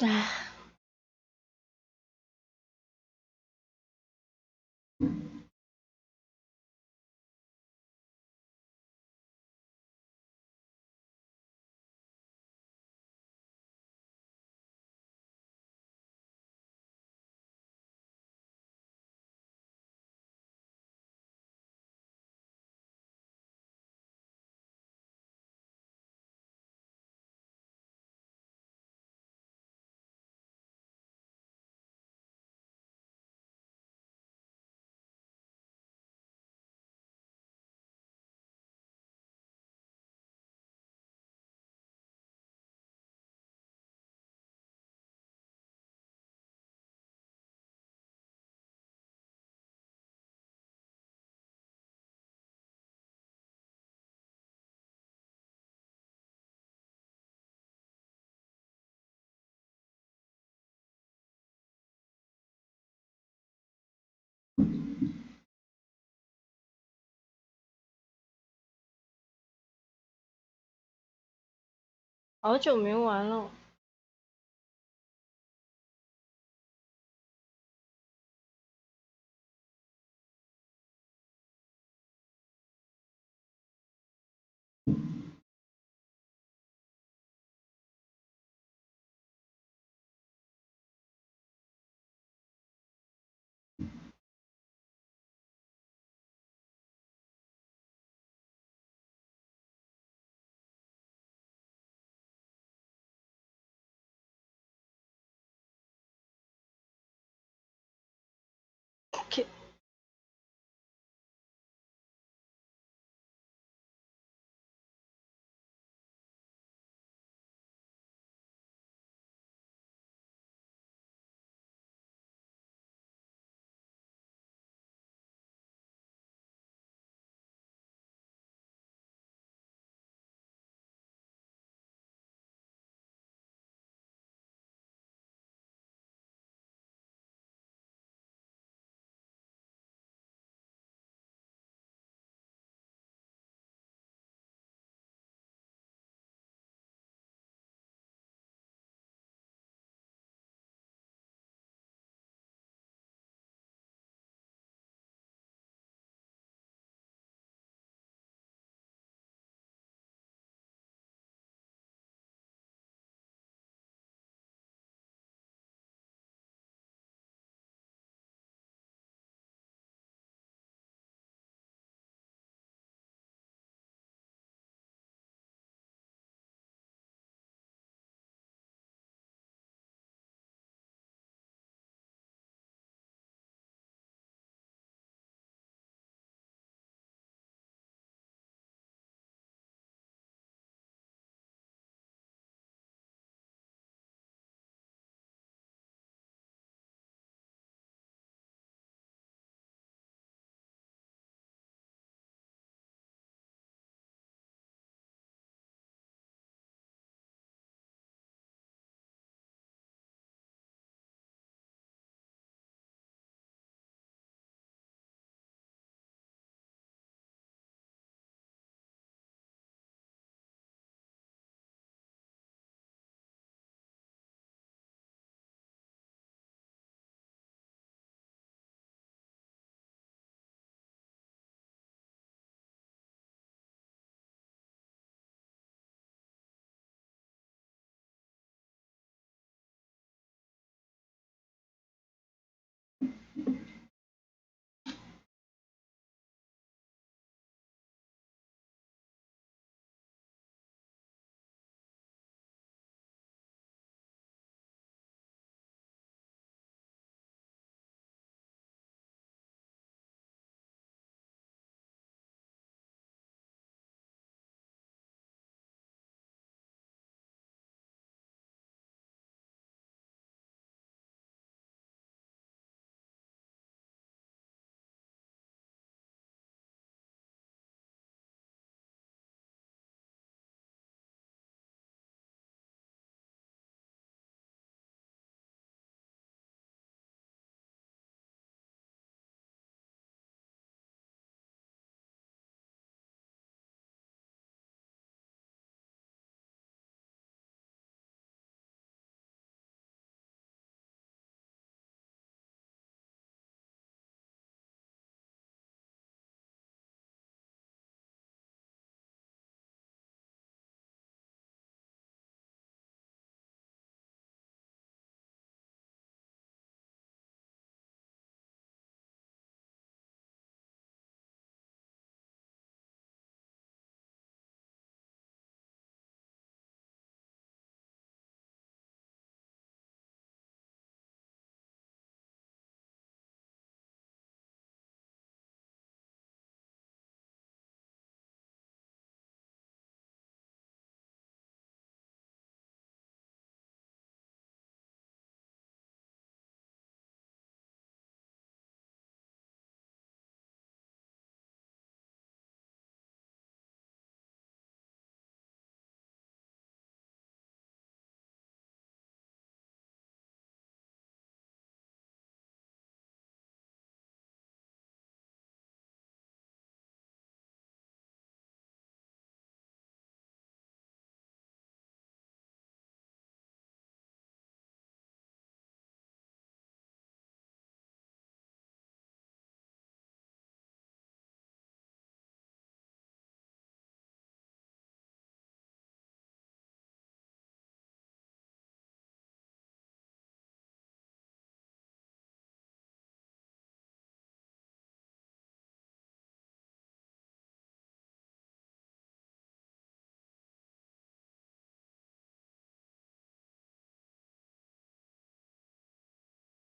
唉，好久没玩了。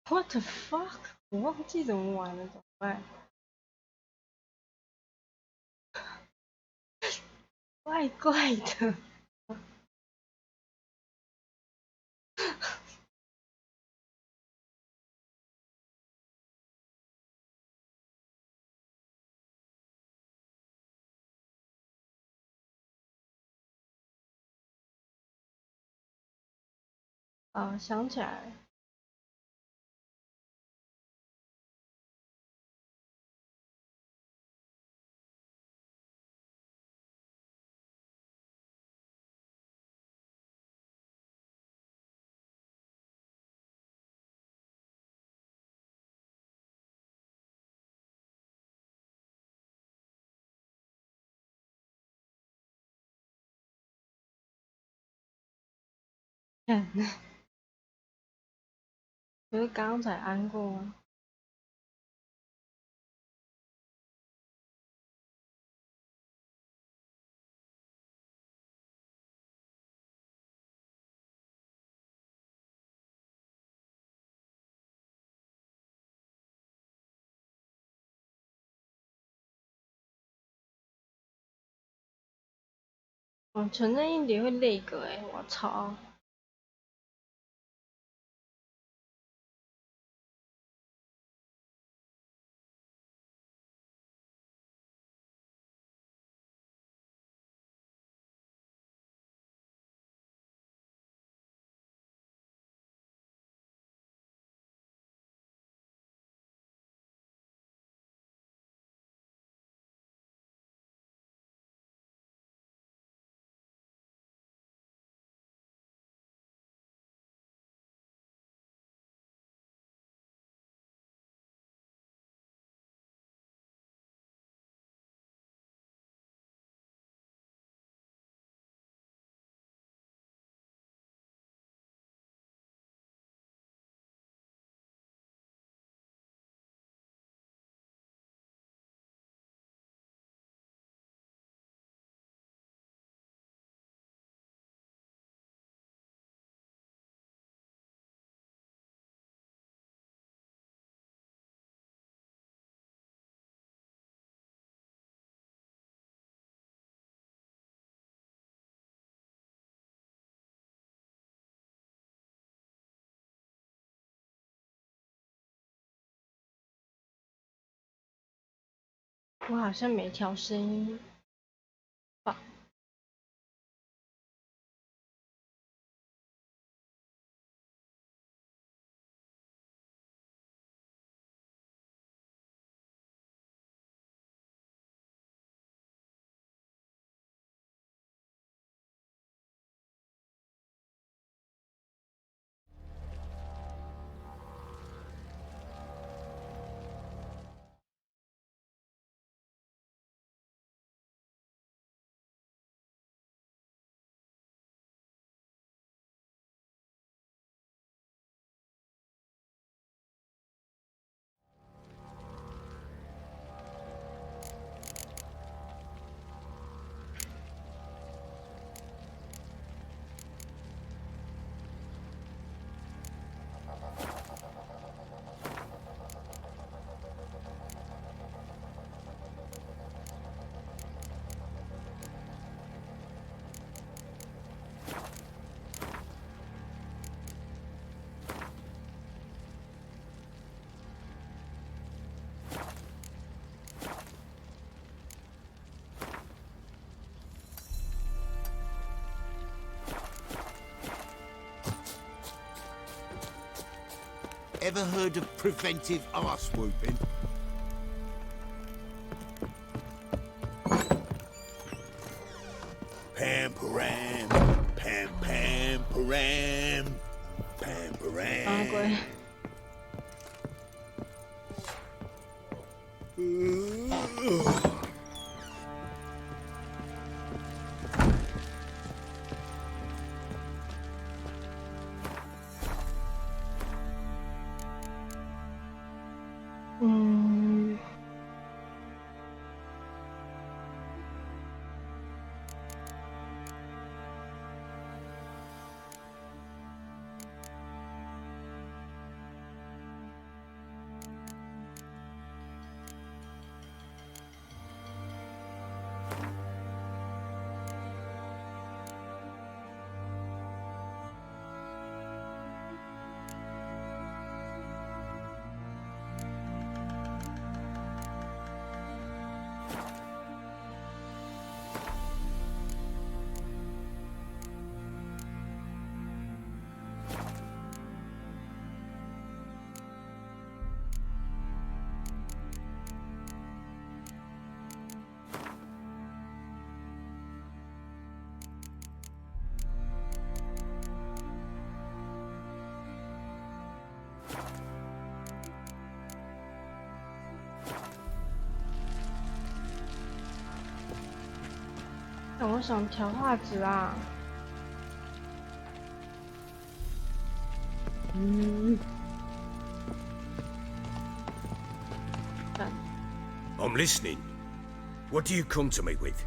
？What the fuck？ 我忘记怎么玩了，怎么办？怪怪的。啊，想起来了。不是刚刚才安过吗？哦，存在硬碟会那个我操！我好像没调声音吧？Ever heard of preventive arse whooping? Pam param, pam pam param, pam param. 嗯。那我想调画质啊。I'm listening. What do you come to me with?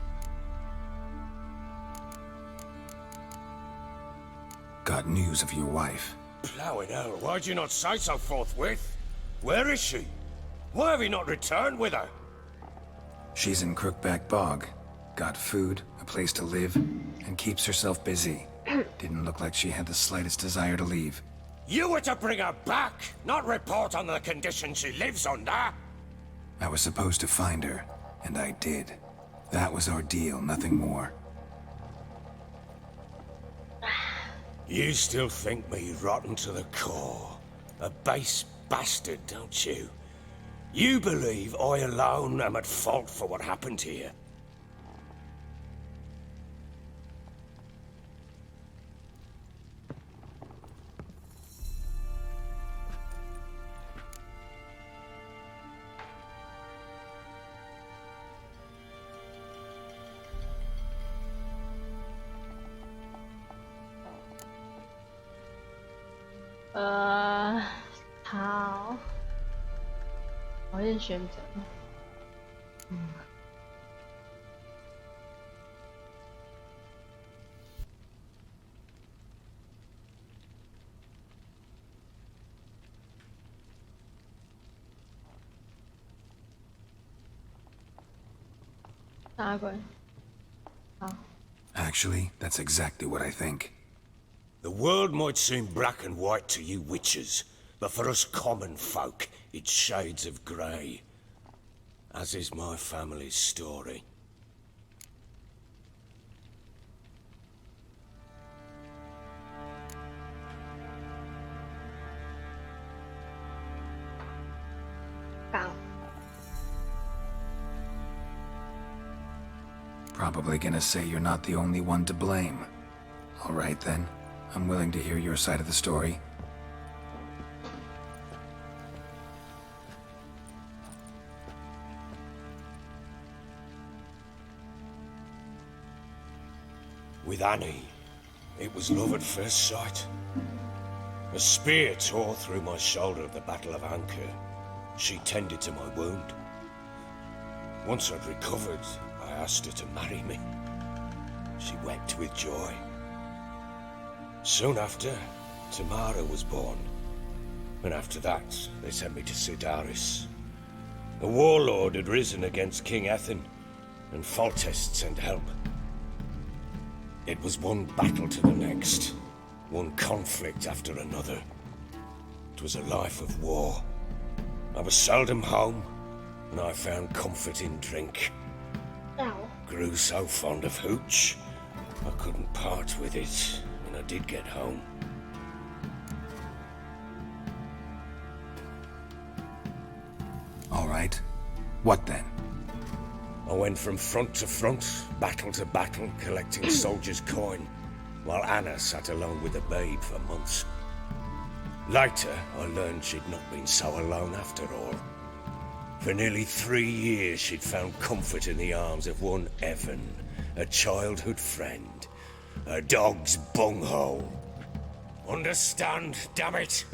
Got news of your wife. Blowing hell, why'd you not say so forthwith? Where is she? Why have you not returned with her? She's in Crookback Bog. Got food, a place to live, and keeps herself busy. Didn't look like she had the slightest desire to leave. You were to bring her back, not report on the conditions she lives under. I was supposed to find her, and I did. That was our deal, nothing more. You still think me rotten to the core. A base bastard, don't you? You believe I alone am at fault for what happened here.好，我先选择。哪个？好。Actually, that's exactly what I think. The world might seem black and white to you witches, but for us common folk, it's shades of grey. As is my family's story. Probably gonna say you're not the only one to blame. All right then. I'm willing to hear your side of the story. With Annie, it was love at first sight. A spear tore through my shoulder at the Battle of Anchor. She tended to my wound. Once I'd recovered, I asked her to marry me. She wept with joy. Soon after, Tamara was born. And after that, they sent me to Sidaris. A warlord had risen against King Ethan, and Foltest sent help. It was one battle to the next, one conflict after another. It was a life of war. I was seldom home, and I found comfort in drink. Ow. Grew so fond of hooch, I couldn't part with it when I did get home. All right. What then? I went from front to front, battle to battle, collecting soldiers' coin, while Anna sat alone with the babe for months. Later, I learned she'd not been so alone after all. For nearly 3 years, she'd found comfort in the arms of one Evan, a childhood friend, a dog's bunghole. Understand, damn it?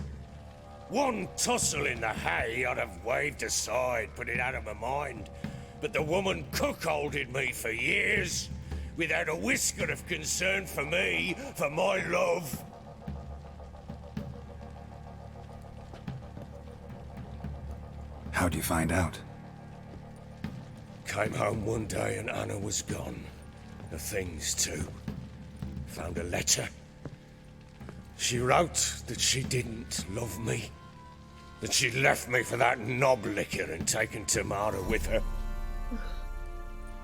One tussle in the hay I'd have waved aside, put it out of my mind. But the woman cuckolded me for years, without a whisker of concern for me, for my love. How'd you find out? Came home one day and Anna was gone. The things too. Found a letter. She wrote that she didn't love me. That she'd left me for that knob licker and taken Tamara with her.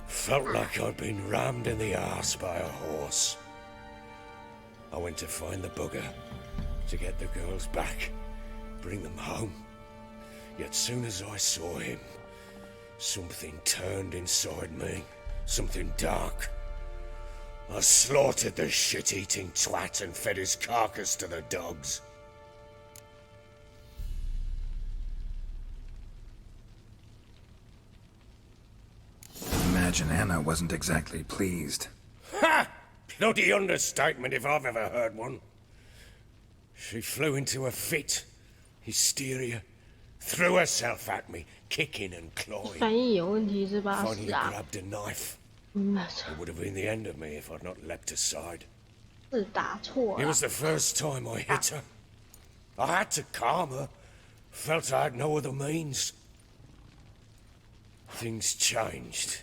Felt like I'd been rammed in the arse by a horse. I went to find the bugger, to get the girls back, bring them home. Yet soon as I saw him, something turned inside me, something dark. I slaughtered the shit-eating twat and fed his carcass to the dogs. Imagine Anna wasn't exactly pleased. Bloody understatement if I've ever heard one. She flew into a fit, hysteria, threw herself at me, kicking and clawing. 翻译有问题是吧？ Finally 是啊， grabbed a knife. 嗯， It would have been the end of me if I'd not leapt aside. 是打错 It 了 was。the first time I hit her. I had to calm her. Felt I had no other means. Things changed.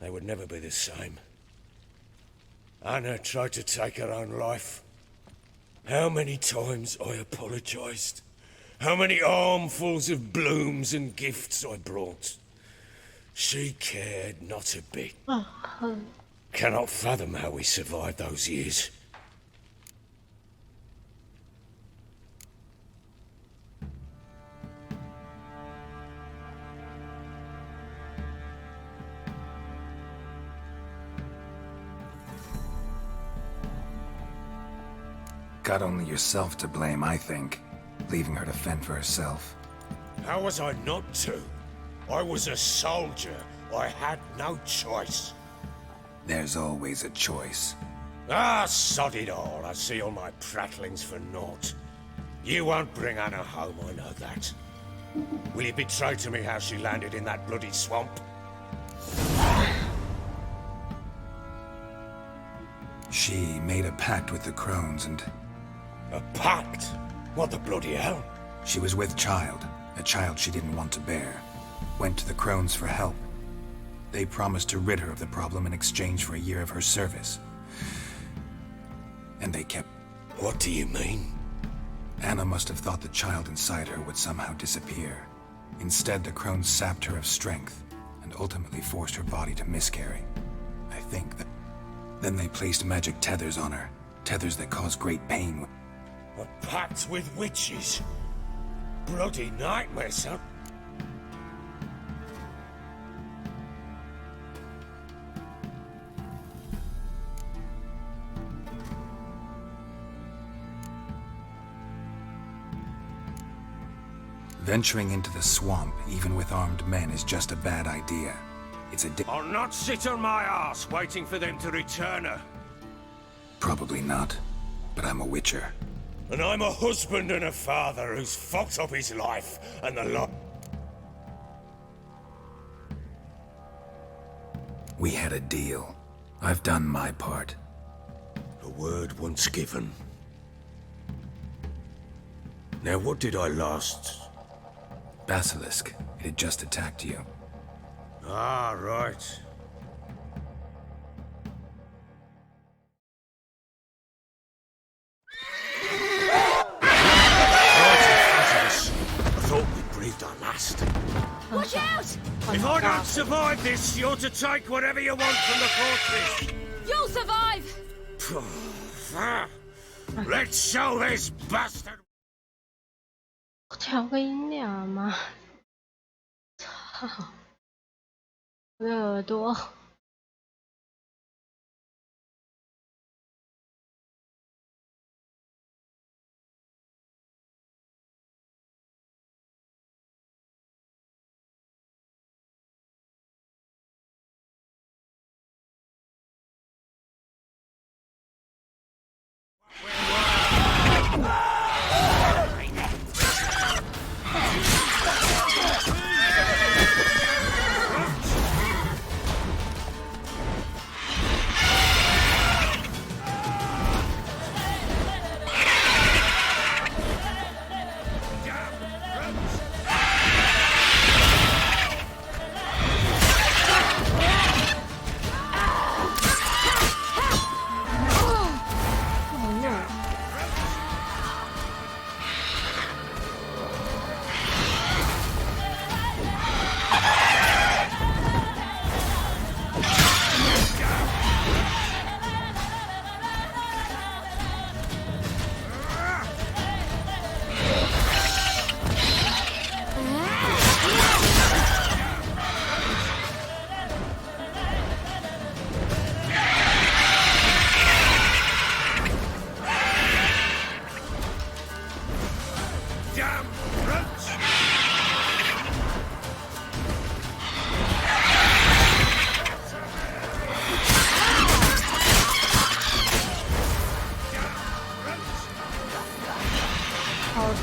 They would never be the same. Anna tried to take her own life. How many times I apologized. How many armfuls of blooms and gifts I brought. She cared not a bit. 啊，很 Cannot fathom how we survived those years. Got only yourself to blame, I think. Leaving her to fend for herself. How was I not to? I was a soldier. I had no choice. There's always a choice. Ah, sod it all. I see all my prattlings for naught. You won't bring Anna home, I know that. Will you betray to me how she landed in that bloody swamp? She made a pact with the crones and A pact? What the bloody hell? she was with child, a child she didn't want to bear. Went to the crones for help. They promised to rid her of the problem in exchange for a year of her service. And they kept... What do you mean? Anna must have thought the child inside her would somehow disappear. Instead, the crones sapped her of strength and ultimately forced her body to miscarry. I think that... Then they placed magic tethers on her. Tethers that cause great pain. A pact with witches? Bloody nightmares, huh? Venturing into the swamp, even with armed men, is just a bad idea. It's a I'll not sit on my ass waiting for them to return her. Probably not, but I'm a witcher. And I'm a husband and a father who's fucked up his life and the lot. We had a deal. I've done my part. A word once given. Now what did I last... Basilisk, it had just attacked you. Ah, right. I thought we breathed our last. Watch out! If I don't survive this, you're to take whatever you want from the fortress. You'll survive! Let's show this bastard. 调个音量嘛！操，我的耳朵。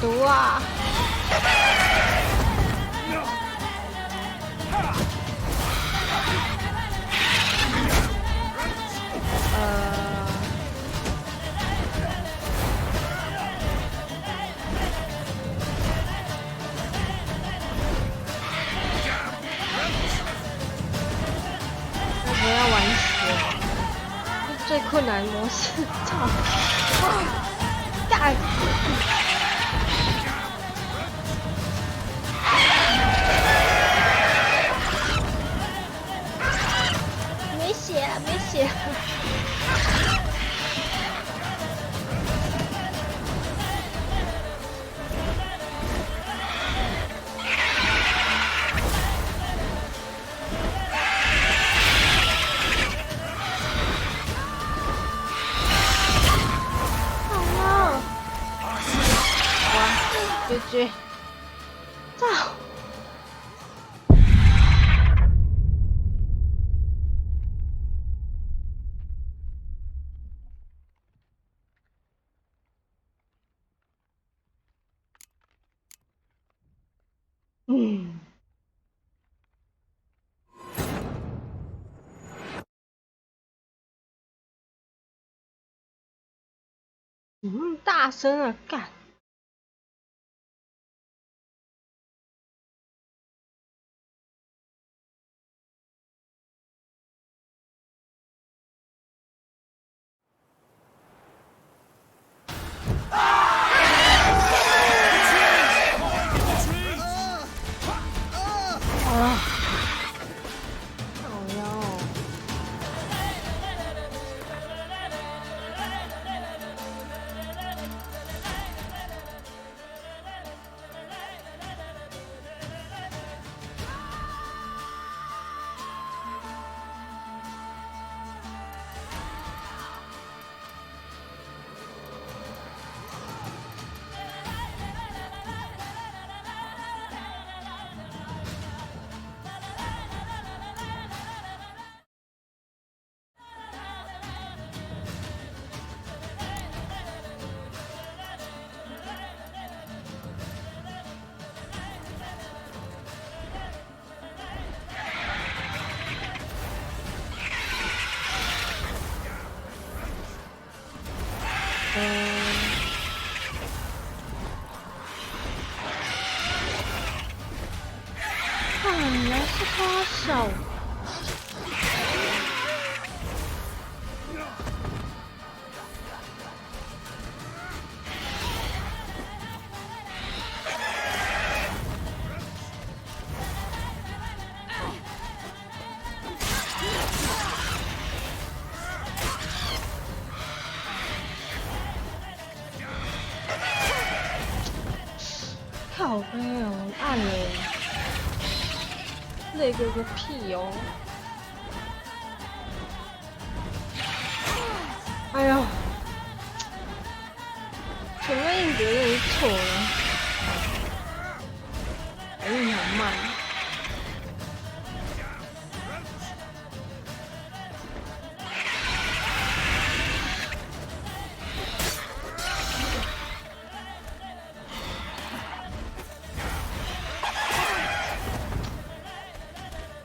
毒啊！我要玩死，这是最困难的模式，操！干！没血了，没血了。GG， 操！大声啊，干！原来是他手。靠背哦，按了，那个屁哦！哎呦，怎么硬觉得是错了？反应很慢。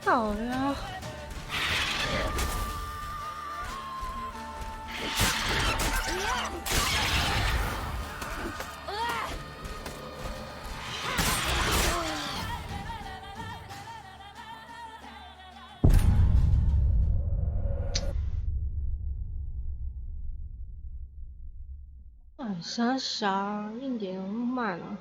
好了，傻傻，一点都不慢啊！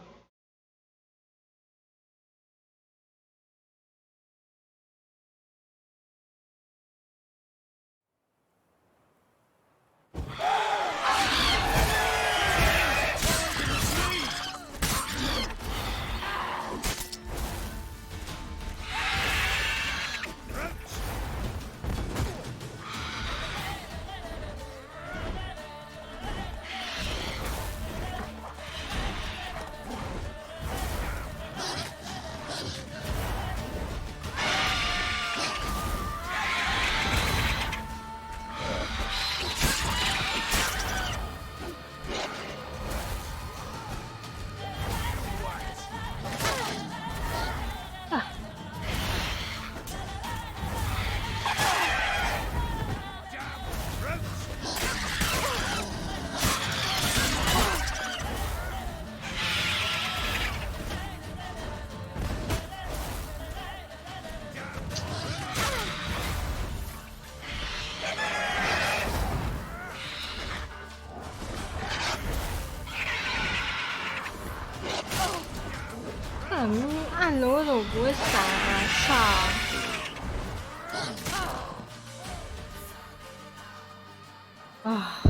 按了，为什么不会闪啊？操！啊！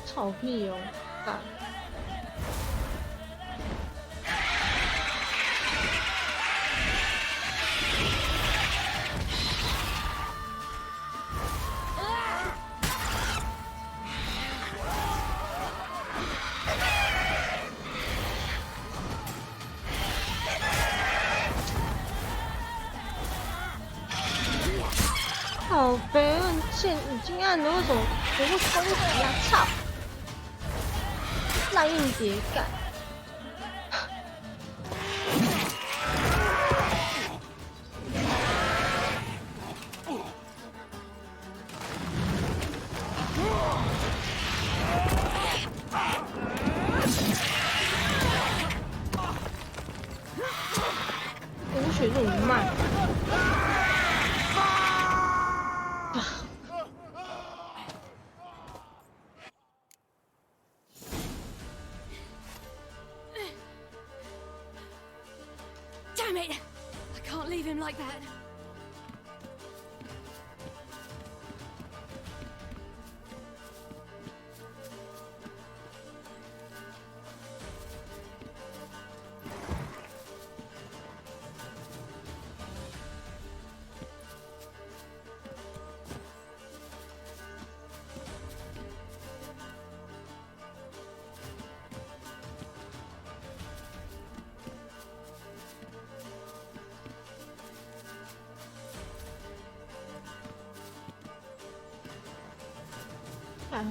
吵屁哦！干！好悲，已经按了，为什么不会攻击呀？操！烂硬碟感。补血这么慢。Damn it! I can't leave him like that.哎。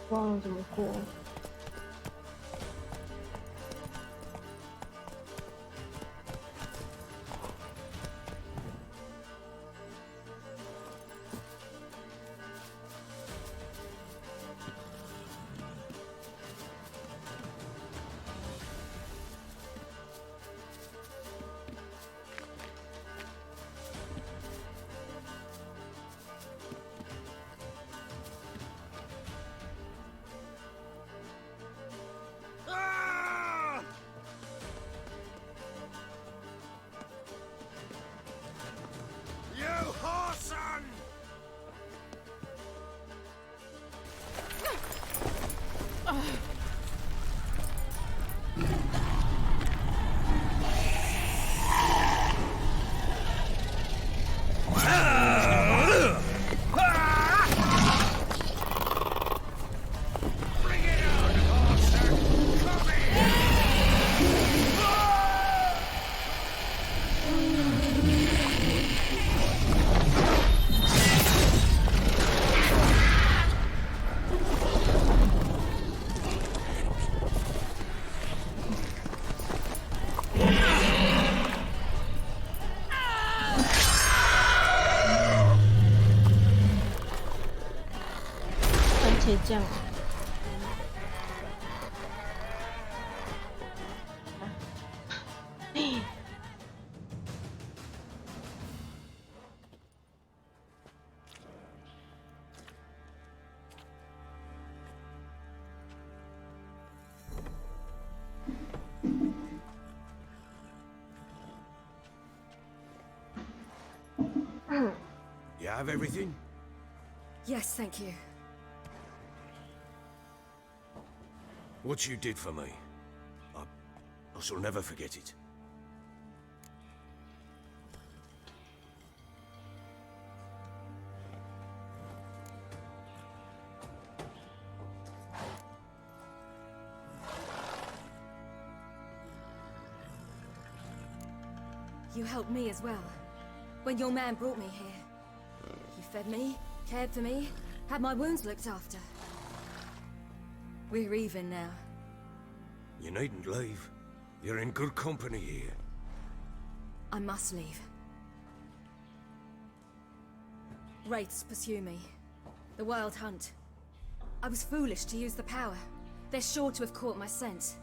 忘了怎么过。酱。You have everything? Yes, thank you. What you did for me, I shall never forget it. You helped me as well. When your man brought me here, you fed me, cared for me, had my wounds looked after. We're even now. You needn't leave. You're in good company here. I must leave. Wraiths pursue me. The Wild Hunt. I was foolish to use the power. They're sure to have caught my scent.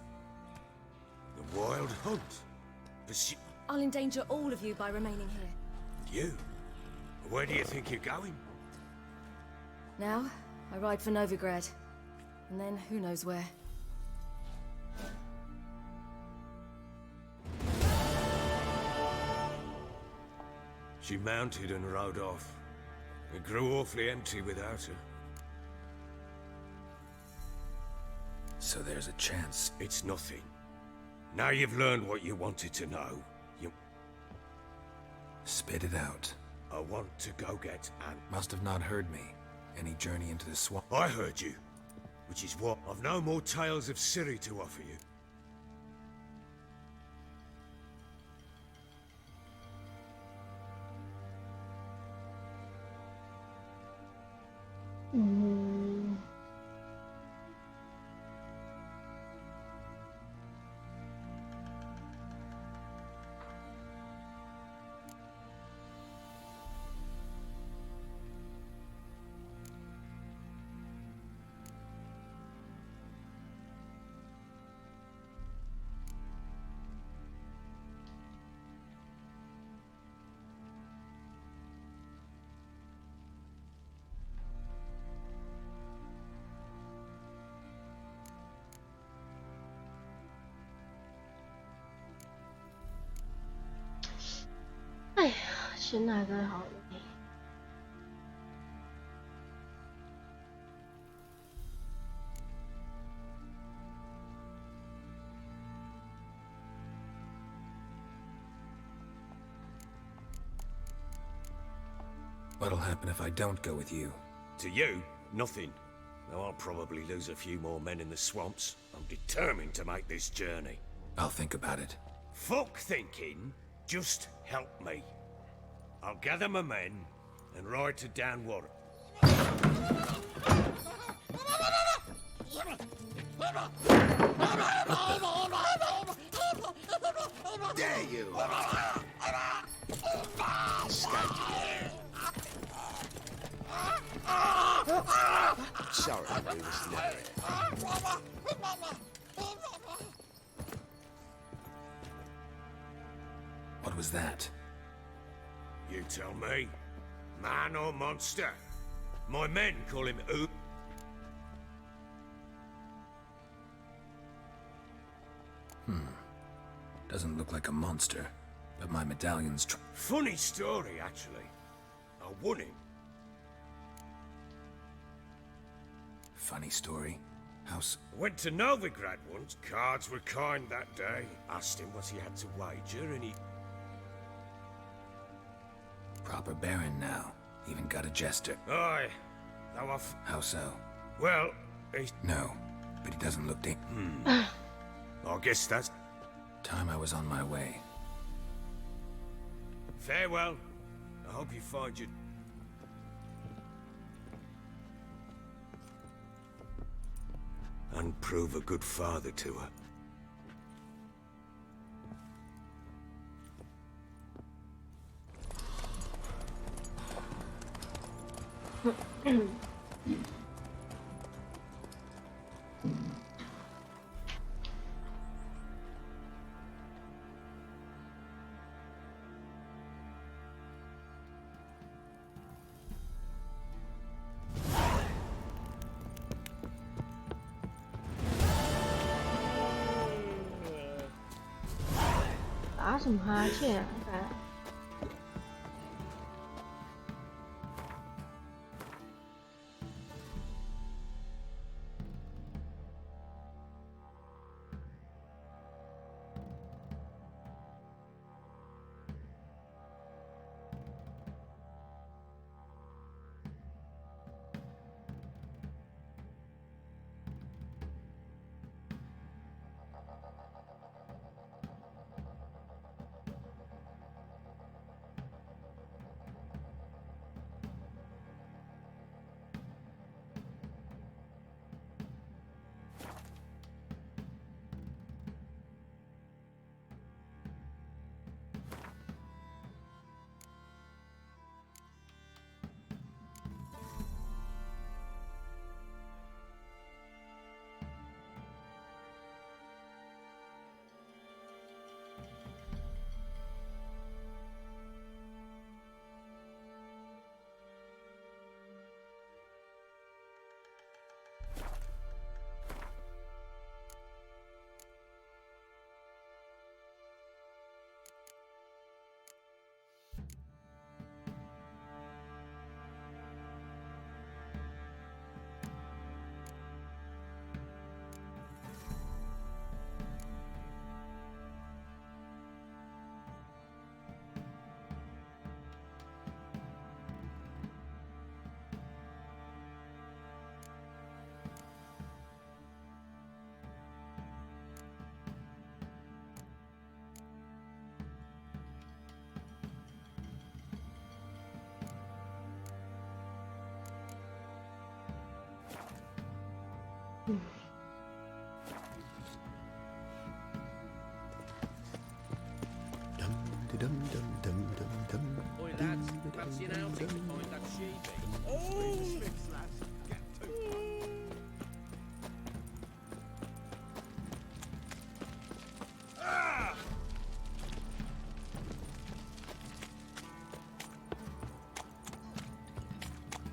The Wild Hunt? Pursue... I'll endanger all of you by remaining here. You? Where do you think you're going? Now, I ride for Novigrad. And then, who knows where. She mounted and rode off. It grew awfully empty without her. So there's a chance. It's nothing. Now you've learned what you wanted to know. You... Spit it out. I want to go get Anne. Must have not heard me. Any journey into the swamp. I heard you. Which is what? I've no more tales of Ciri to offer you.哎呀，现在真的好累。What'll happen if I don't go with you? To you, nothing. Now I'll probably lose a few more men in the swamps. I'm determined to make this journey. I'll think about it. Fuck thinking. Just help me. I'll gather my men and ride to Downwater. Dare you! Skank. Sorry, we was never here. What was that? You tell me. Man or monster? My men call him Oop. Doesn't look like a monster, but my medallion's Funny story, actually. I won him. Funny story. House. Went to Novigrad once. Cards were kind that day. Asked him what he had to wager, and he... Proper baron now. Even got a jester. Aye. Though I've... How so? Well, he's... No, but he doesn't look I guess that's... Time I was on my way. Farewell. I hope you find your... And prove a good father to her. "打什么哈欠啊？干Oi lads, fancy an outing to find that sheepy?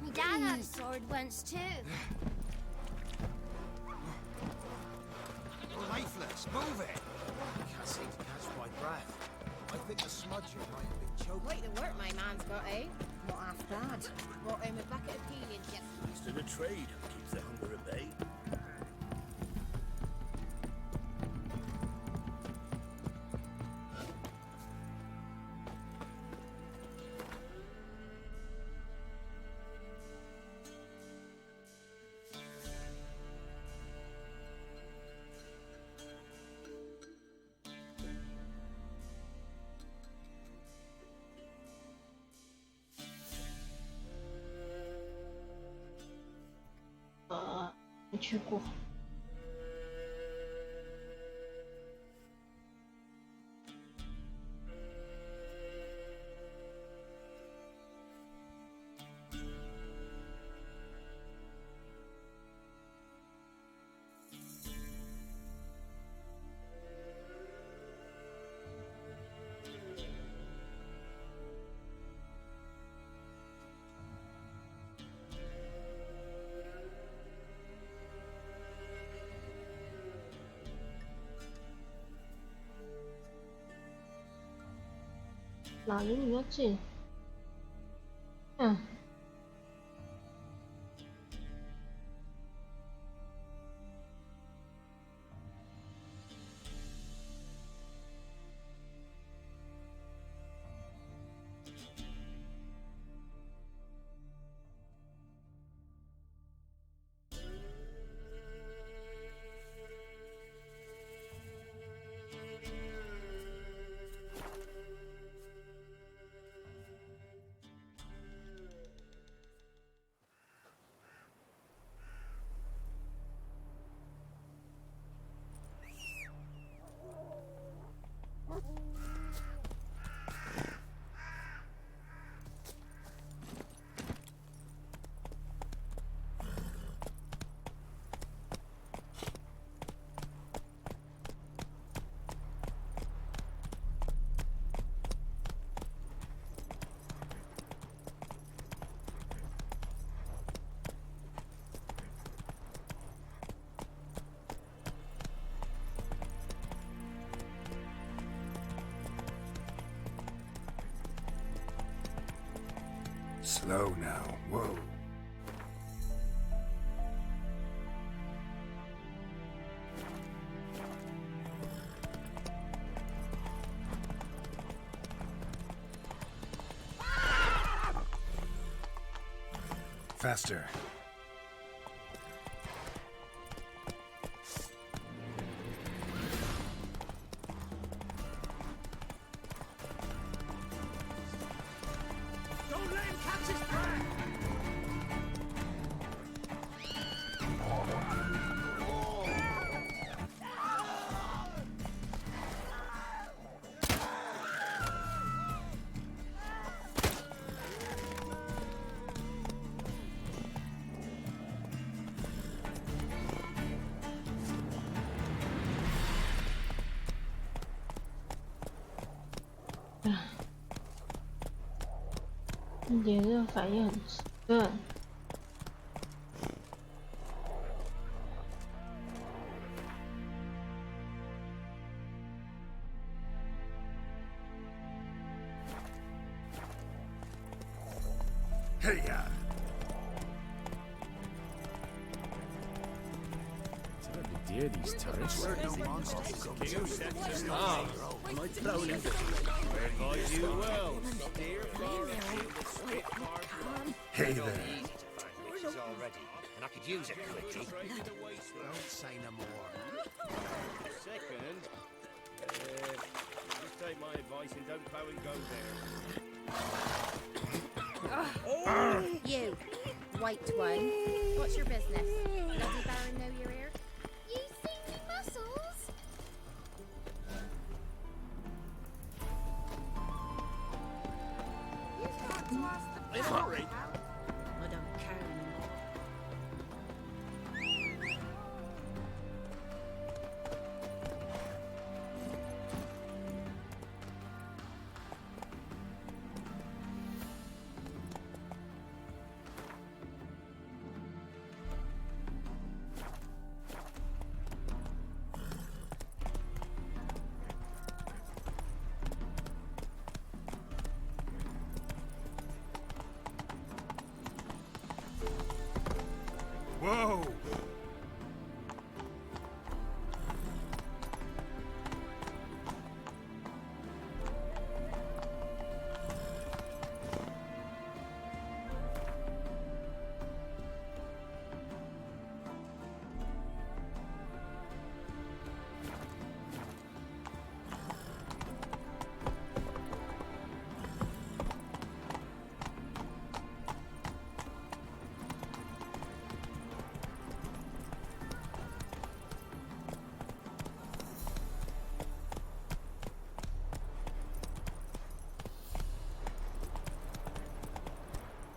My dad had a sword once too. Lifeless, move it! Can't seem to catch my breath. I think the smudger might have been choking. Quite the work my man's got, eh? Not half bad. Brought him a bucket of peeling chips. Used to the trade, keeps the hunger at bay. 没去过。哪离你比较近？嗯。Slow now. Whoa. Faster. Don't let him catch his breath! Ah. 你这个反应很迟钝。Hey ya. Dear these turrets. Ah, am I thrown into advise you well. Steer far Hey there. Places already, and I could use a quickie. Don't say no more. Second, just take my advice and don't bow and go there. You, white one. What's your business? Bloody Baron know you're here? You see me muscles? In a hurry. I don't care anymore. Whoa!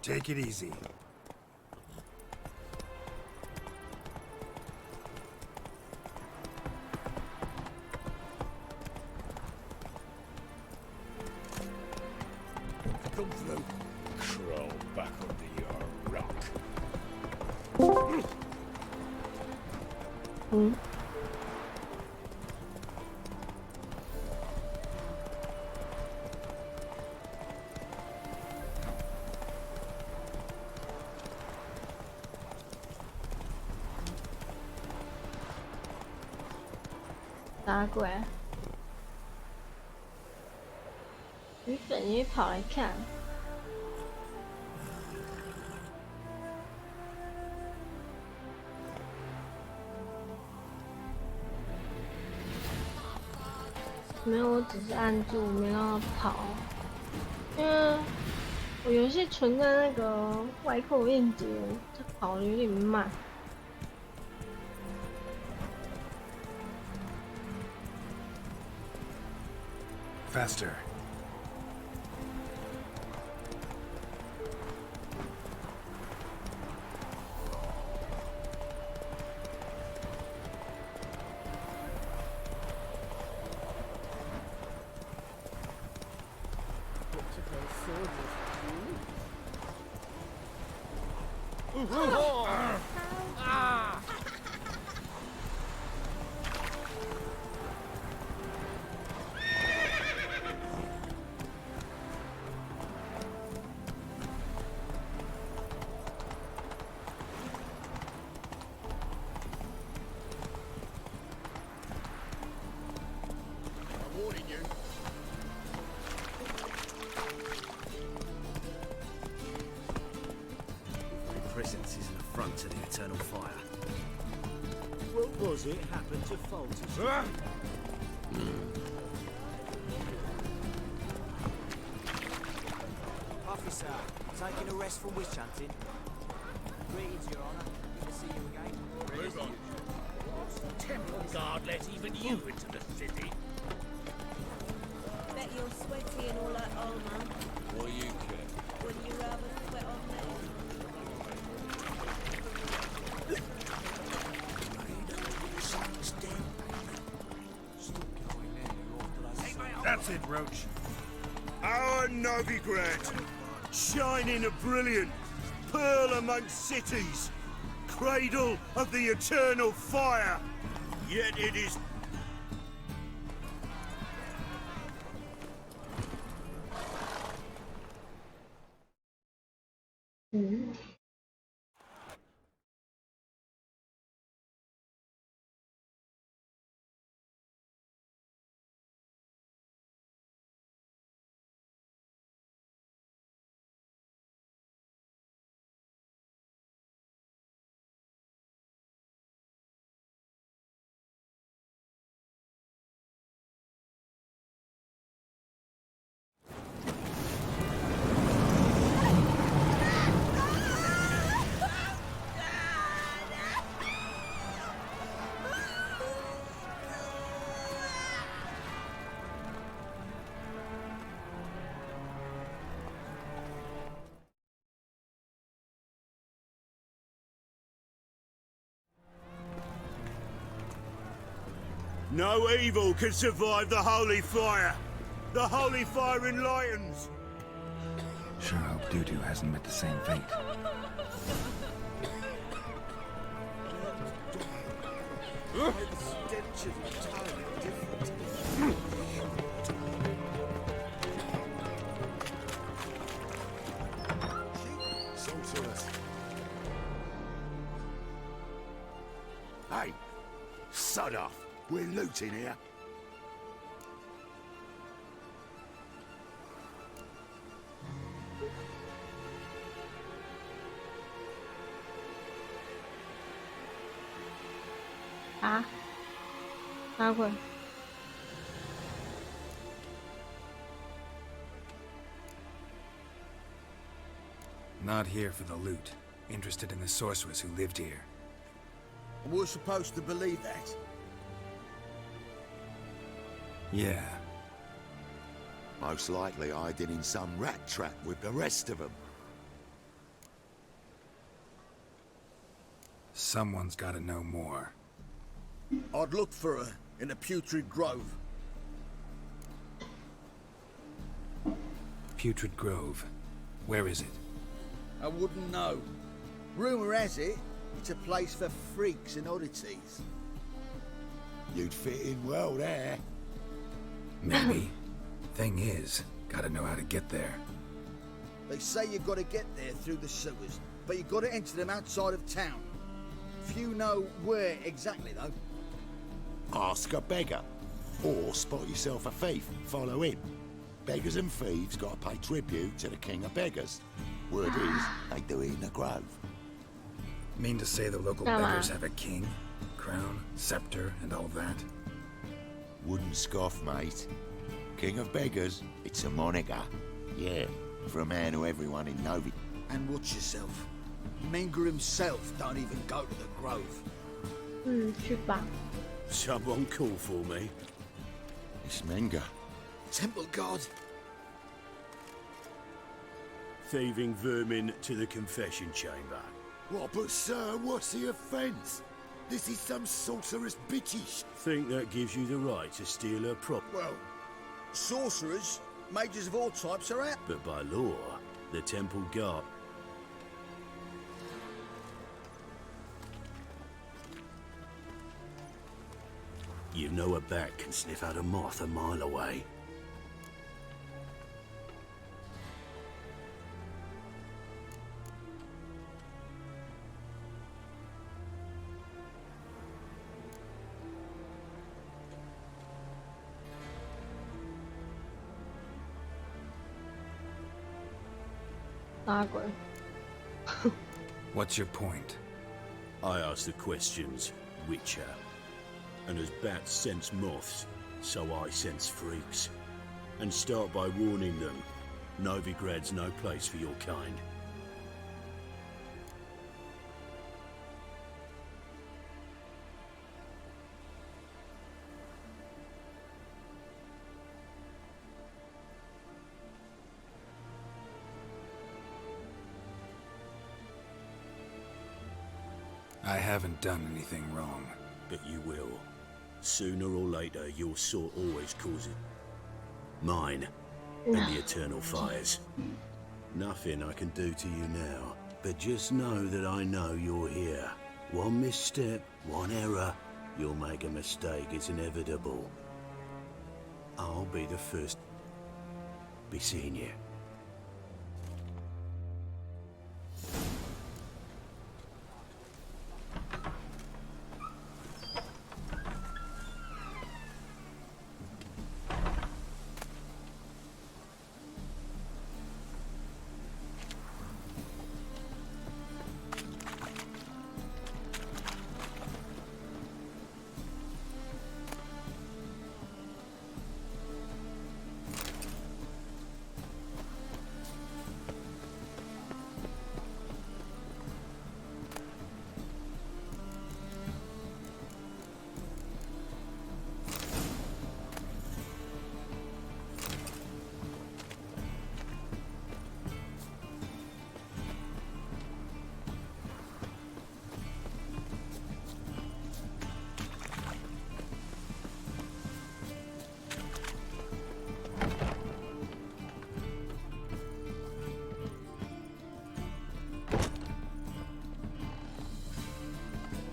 Take it easy. Come through. Crawl back under your rock. 嗯。啥鬼？鱼粉也跑来看。没有，我只是按住没让它跑，因为我游戏存在那个外扣硬碟，它跑的有点慢。Faster. Presence is an affront to the eternal fire. What was it happened to falter? Officer, taking a rest from witch hunting. Greetings, Your Honour. Good to see you again. Move on. Temple Guard let even you into the city. Bet you're sweaty and all that, old man. What do you care? Wouldn't you rather sweat on me? That's it, Roach. Our Novigrad, shining a brilliant pearl amongst cities, cradle of the eternal fire. Yet it is. No evil can survive the holy fire. The holy fire enlightens. Sure hope Dudu hasn't met the same fate. Hey, sod off. We're looting here. Ah, 啥鬼？ Not here for the loot. Interested in the sorceress who lived here. We're supposed to believe that. Yeah. Most likely hiding in some rat trap with the rest of them. Someone's gotta know more. I'd look for her in the Putrid Grove. Putrid Grove. Where is it? I wouldn't know. Rumour has it, it's a place for freaks and oddities. You'd fit in well there. Maybe. Thing is, gotta know how to get there. They say you gotta get there through the sewers, but you gotta enter them outside of town. Few know where exactly, though. Ask a beggar. Or spot yourself a thief, follow him. Beggars and thieves gotta pay tribute to the king of beggars. Word is, they do it in the grove. Mean to say the local beggars have a king, crown, scepter, and all that? Wouldn't scoff, mate. King of beggars, it's a moniker. Yeah, for a man who everyone in Novi... And watch yourself. Menga himself don't even go to the grove. 去吧。 Someone call for me. It's Menga. Temple guard. Thieving vermin to the confession chamber. What, but sir, what's the offence? This is some sorcerer's bitchish. Think that gives you the right to steal her prop. Well, sorcerers, mages of all types are out. But by law, the temple guard... You know a bat can sniff out a moth a mile away. What's your point? I ask the questions, Witcher. And as bats sense moths, so I sense freaks. And start by warning them, Novigrad's no place for your kind. I haven't done anything wrong. But you will. Sooner or later, your sort always causes mine and the eternal fires. Nothing I can do to you now, but just know that I know you're here. One misstep, one error, you'll make a mistake, it's inevitable. I'll be the first to be seeing you.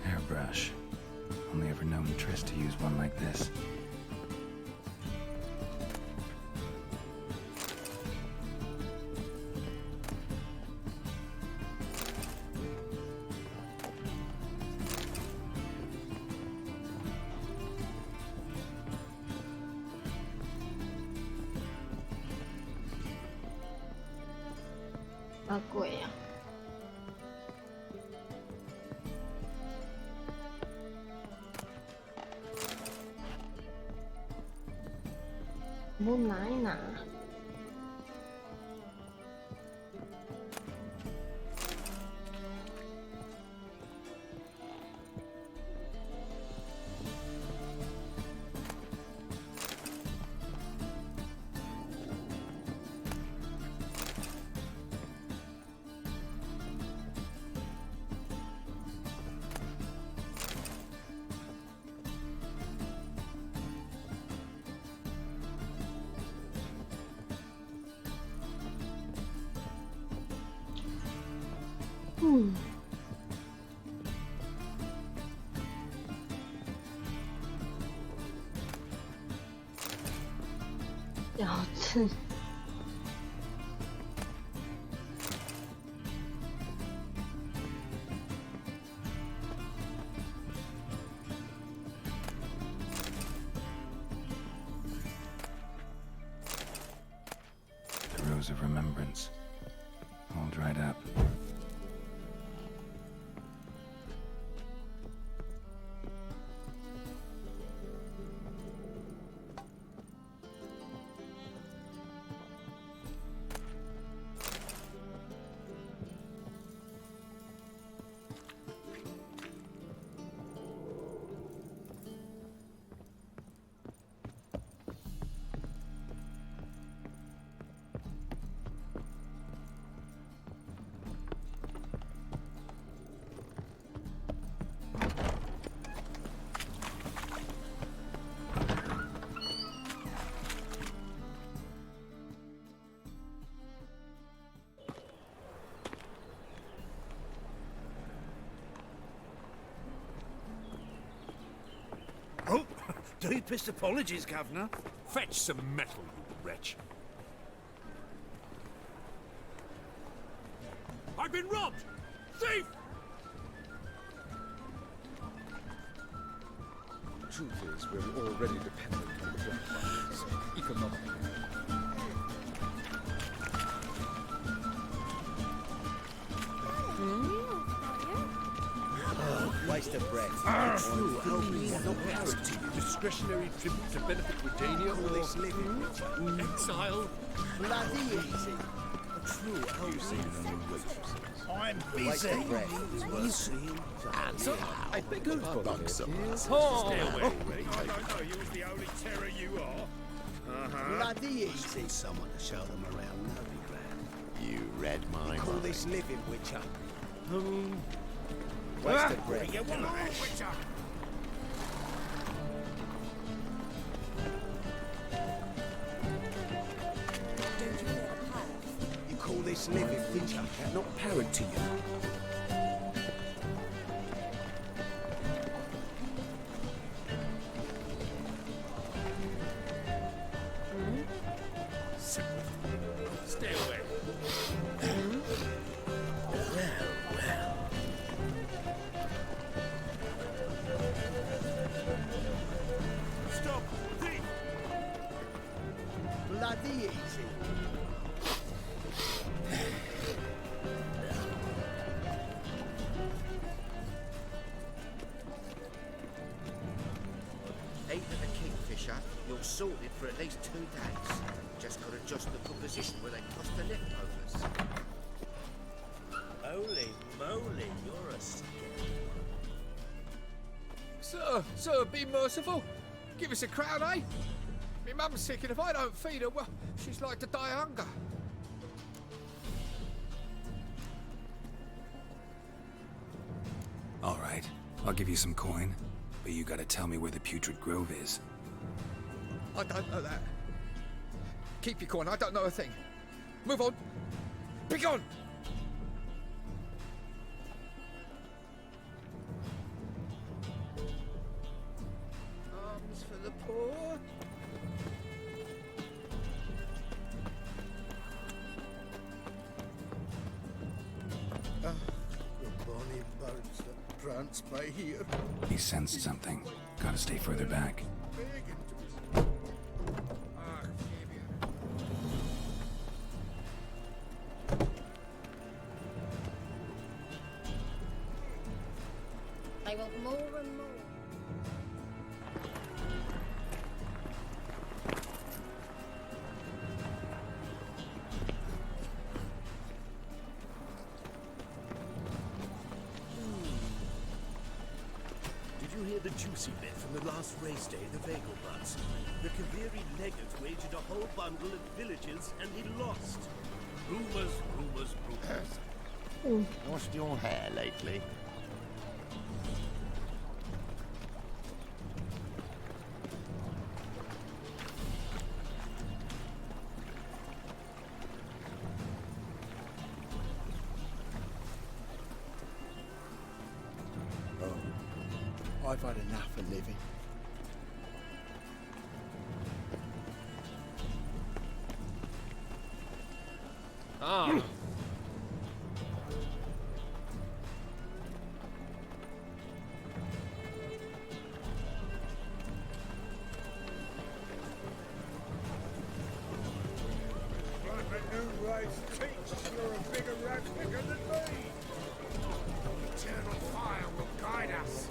Hairbrush. Only ever known Triss to use one like this.鬼呀、不拿一拿。标志。echoes of remembrance, all dried up. Oh, deepest apologies, Governor. Fetch some metal, you wretch. I've been robbed! Thief! The truth is, we're already dependent on the black markets, economically. Waste of breath. True, not parity. Discretionary tribute to benefit Britannia or Exile? Bloody easy. a true I'm Waste busy. of breath. So, I beg your pardon. Stay away. I don't know you was the only terror you are. Bloody easy. Someone to show them around, that'd be grand. You read my Call mind. this living, Witcher. Waste of breath. You want Witcher? You call this living, Witcher? Not parent to you. Stay away. Stop! Thief! Bloody easy. Eight of the Kingfisher, you're sorted for at least 2 days. Just got to adjust the proposition where they cost the leftovers. Holy moly, you're a Sir, be merciful. Give us a crown, eh? My mum's sick, and if I don't feed her, well, she's like to die of hunger. All right, I'll give you some coin, but you gotta tell me where the Putrid Grove is. I don't know that. Keep your coin, I don't know a thing. Move on. Be gone! Arms for the poor. The bonny boats that prance by here. He sensed something. Gotta stay further back. Begging to us. They want more and more. Did you hear the juicy bit from the last race day in the Vegelbutts? The Kaviri legate wagered a whole bundle at villages and he lost. Rumors, rumors, rumors. Washed your hair lately? I've had enough of living. Ah. always thinks you're a bigger rat picker than me. Eternal fire will guide us.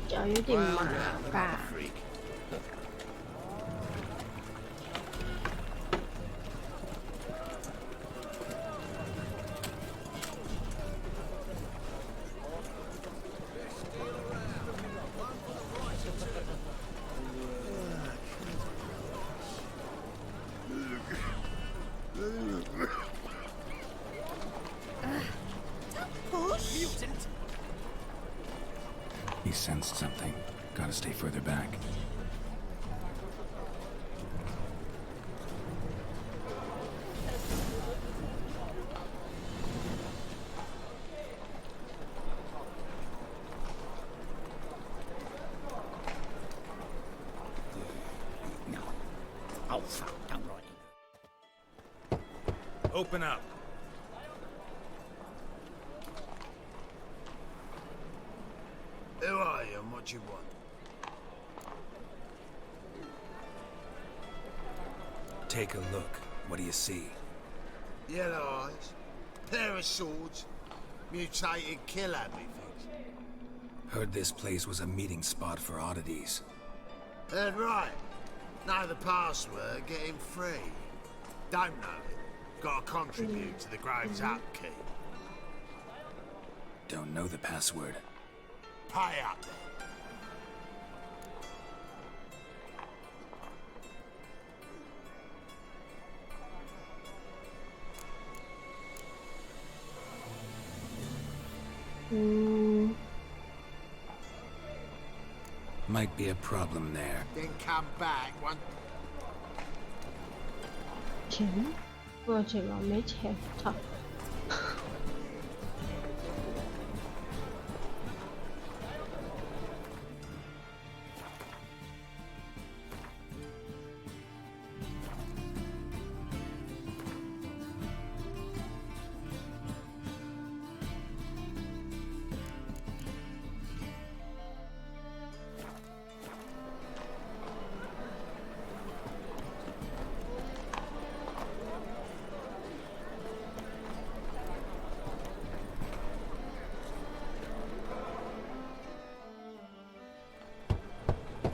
脚有点麻吧。He sensed something. Gotta stay further back. No. Oh, fuck, don't write it. Open up. Who are you and what do you want? Take a look. What do you see? Yellow eyes, pair of swords, mutated killer things. Heard this place was a meeting spot for oddities. Heard right. Know the password, get him free. Don't know it. Gotta contribute to the Grave's upkeep. Don't know the password. Pay up then. Might be a problem there. Then come back one. 钱？我有钱吗？没钱，操！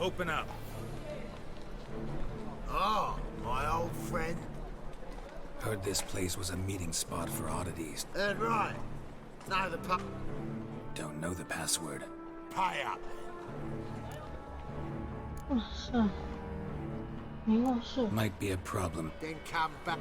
Open up. Oh, my old friend. Heard this place was a meeting spot for oddities. Heard right. Know the Don't know the password. Pay up. 是，没有事。 Might be a problem. Then come back.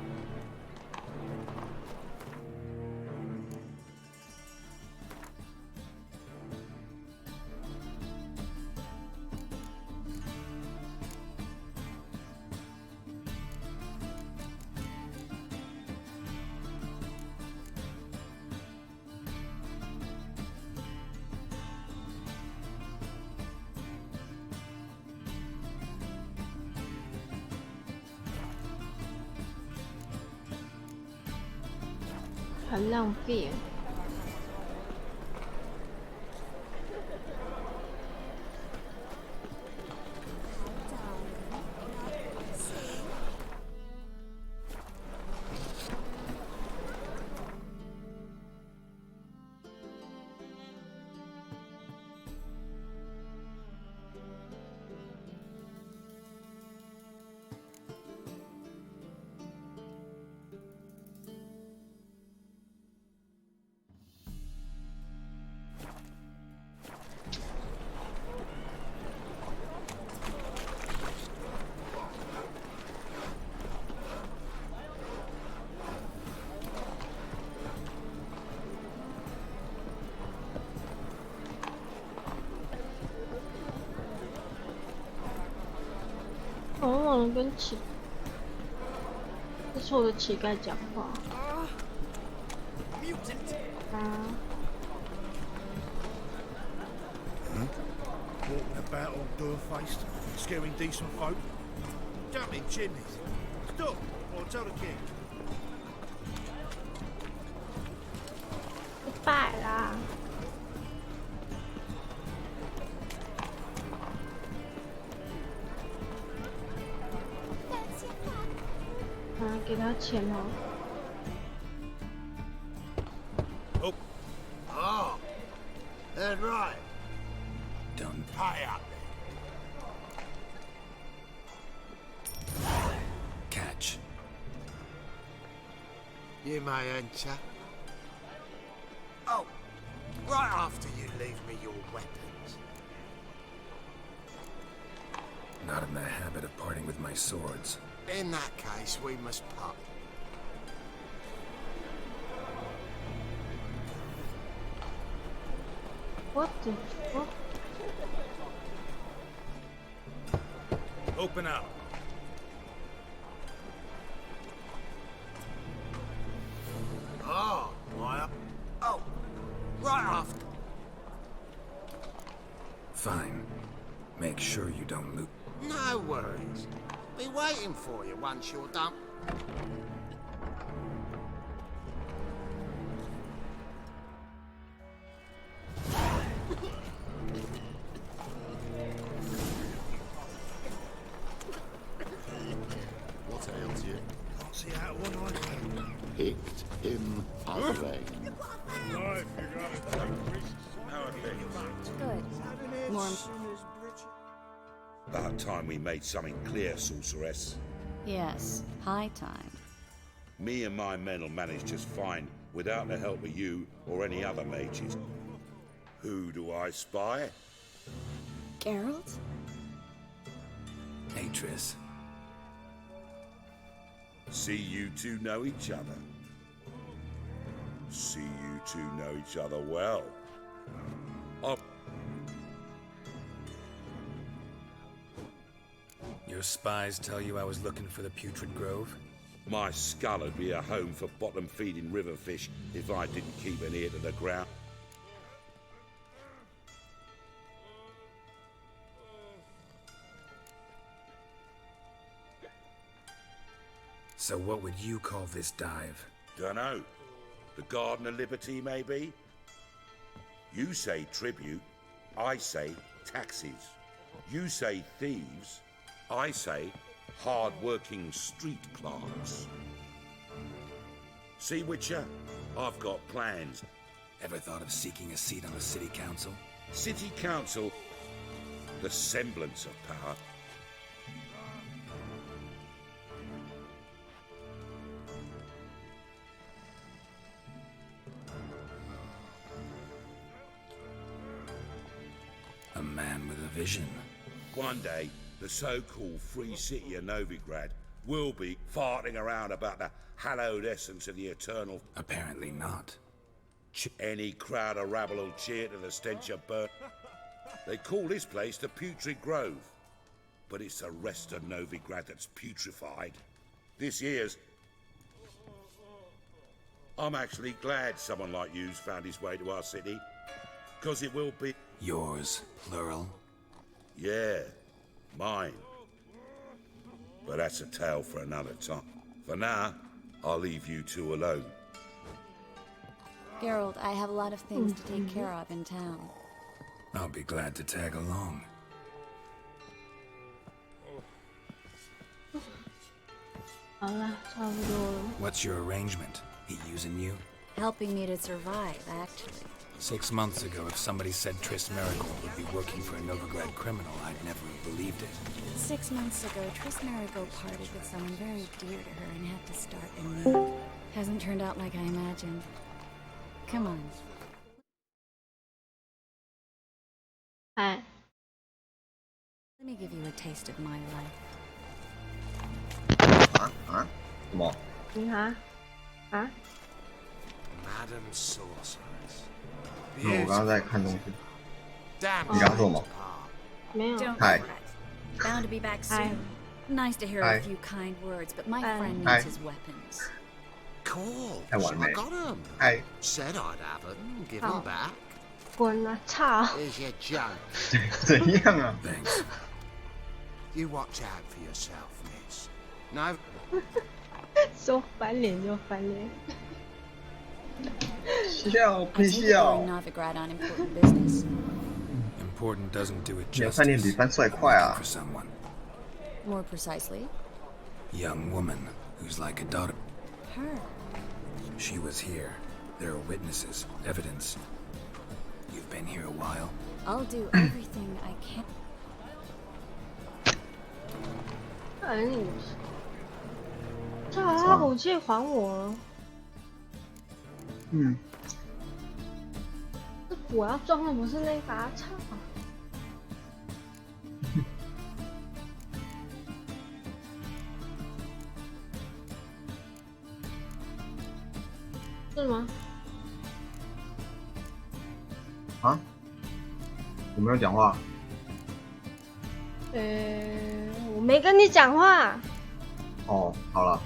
很浪费。我忘了跟这是我的乞丐讲话。Walking about all door-faced, scaring decent folk. Jumping chimneys. Stop, or tell the king. 失败啦！给他钱哦。Oh. Ah. That's right. Done. Pay up then. Catch. You may enter. Oh, right after you leave me your weapons. Not in the habit of parting with my swords. In that case, we must part. What the fuck? Open up. Oh, Maya. Oh, right after. Fine. Make sure you don't loot. No worries. Be waiting for you once you're done. What ails you? Can't see out one eye. Picked him ugly. Good. More. About time we made something clear, sorceress. Yes, high time. Me and my men will manage just fine without the help of you or any other mages. Who do I spy? Geralt? Hey, Triss. See you two know each other. See you two know each other well. Your spies tell you I was looking for the Putrid Grove? My skull would be a home for bottom-feeding river fish if I didn't keep an ear to the ground. So what would you call this dive? Dunno. The Garden of Liberty, maybe? You say tribute, I say taxes. You say thieves, I say hard-working street clerks. See, Witcher? I've got plans. Ever thought of seeking a seat on the city council? City council, the semblance of power. A man with a vision. One day, the so-called free city of Novigrad will be farting around about the hallowed essence of the eternal. Apparently not. Any crowd of rabble will cheer to the stench of burnt. They call this place the Putrid Grove, but it's the rest of Novigrad that's putrefied. This year's... I'm actually glad someone like you's found his way to our city, because it will be... Yours, plural? Yeah, mine. But that's a tale for another time. For now, I'll leave you two alone. Geralt, I have a lot of things to take care of in town. I'll be glad to tag along. What's your arrangement? He using you? Helping me to survive, actually. 6 months ago, if somebody said Triss Marigold would be working for a Novigrad criminal, I'd never have believed it. 6 months ago, Triss Marigold parted with someone very dear to her and had to start anew. Hasn't turned out like I imagined. Come on. Hi. Let me give you a taste of my life. 什么？啊 Madam Sorceress. 我刚刚在看东西。 Damn. 你刚刚说什么？没有。 Don't Hi. fret. Bound to be back soon. Hi. Nice to hear Hi. a few kind words, but my friend Hi. needs his weapons. Cool. 太完美 I。got them. 嗨， Said I'd have them. Give Oh. them back. 滚啊！操！ Here's your junk. 怎样啊？ Thanks. You watch out for yourself, miss. No. 说翻脸就翻脸。笑 I 屁 take it you're 笑 in。Novigrad on important business. Important doesn't do it 你的 justice. 饭店比翻帅快 Looking 啊 for！someone. More precisely, Young woman, who's like a daughter. Her? She was here. There are witnesses, evidence. You've been here a while. I'll do everything I can. 哎，你，他武器还我了。嗯。我要装的不是那把叉。是吗？啊？我没有讲话。我没跟你讲话。哦，好了。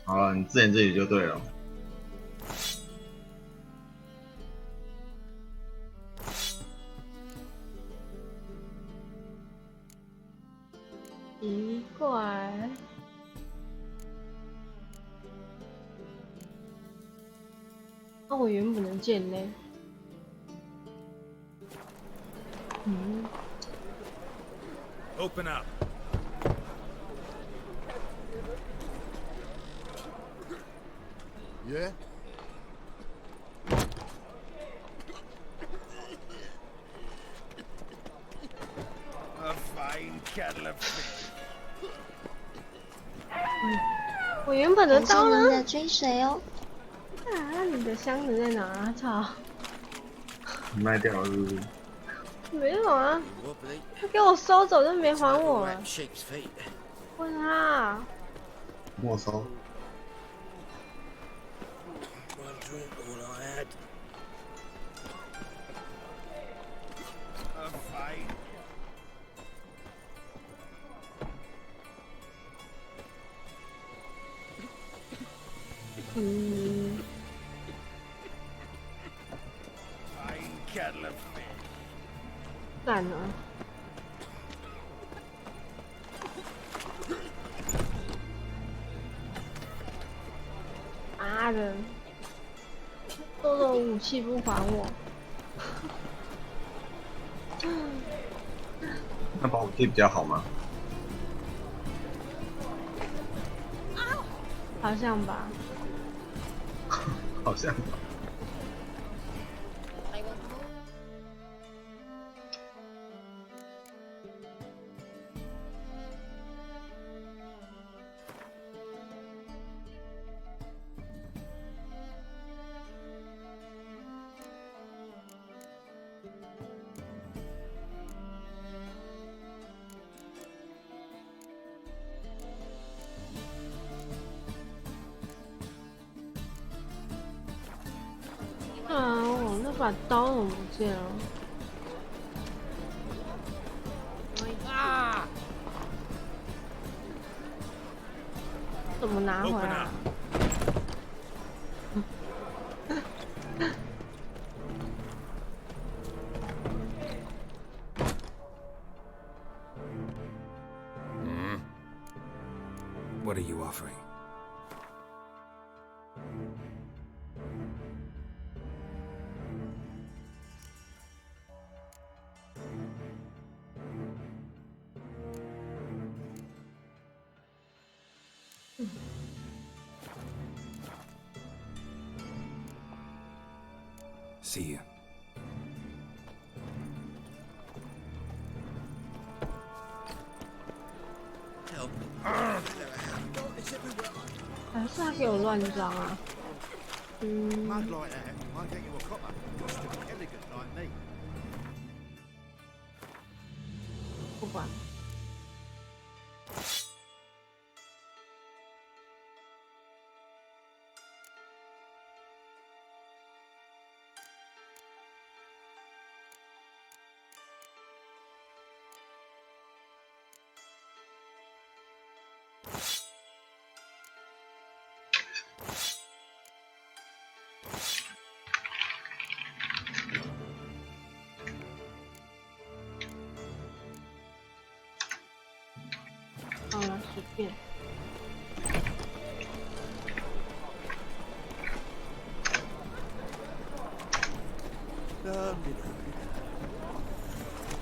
好了，你自言自语就对了。奇怪。那我原本的剑呢？嗯。Open up. Yeah? A fine kettle of fish. 我原本的刀呢？在追随哦。啊，你的箱子在哪啊？操！你卖掉了是不是？没有啊，他给我收走就没还我了。问他。没收。One drink, all I had. A fine. Fine kettle of fish. 干了。妈的！这种武器不还我。那把武器比较好吗？好像吧。好像吧。啊！我那把刀怎么不见了？啊！怎么拿回来？What are you offering? See you. Help. 还是他给我乱装啊？ Mug like that might get you a copper. Just to be elegant like me. 不管。好了，随便。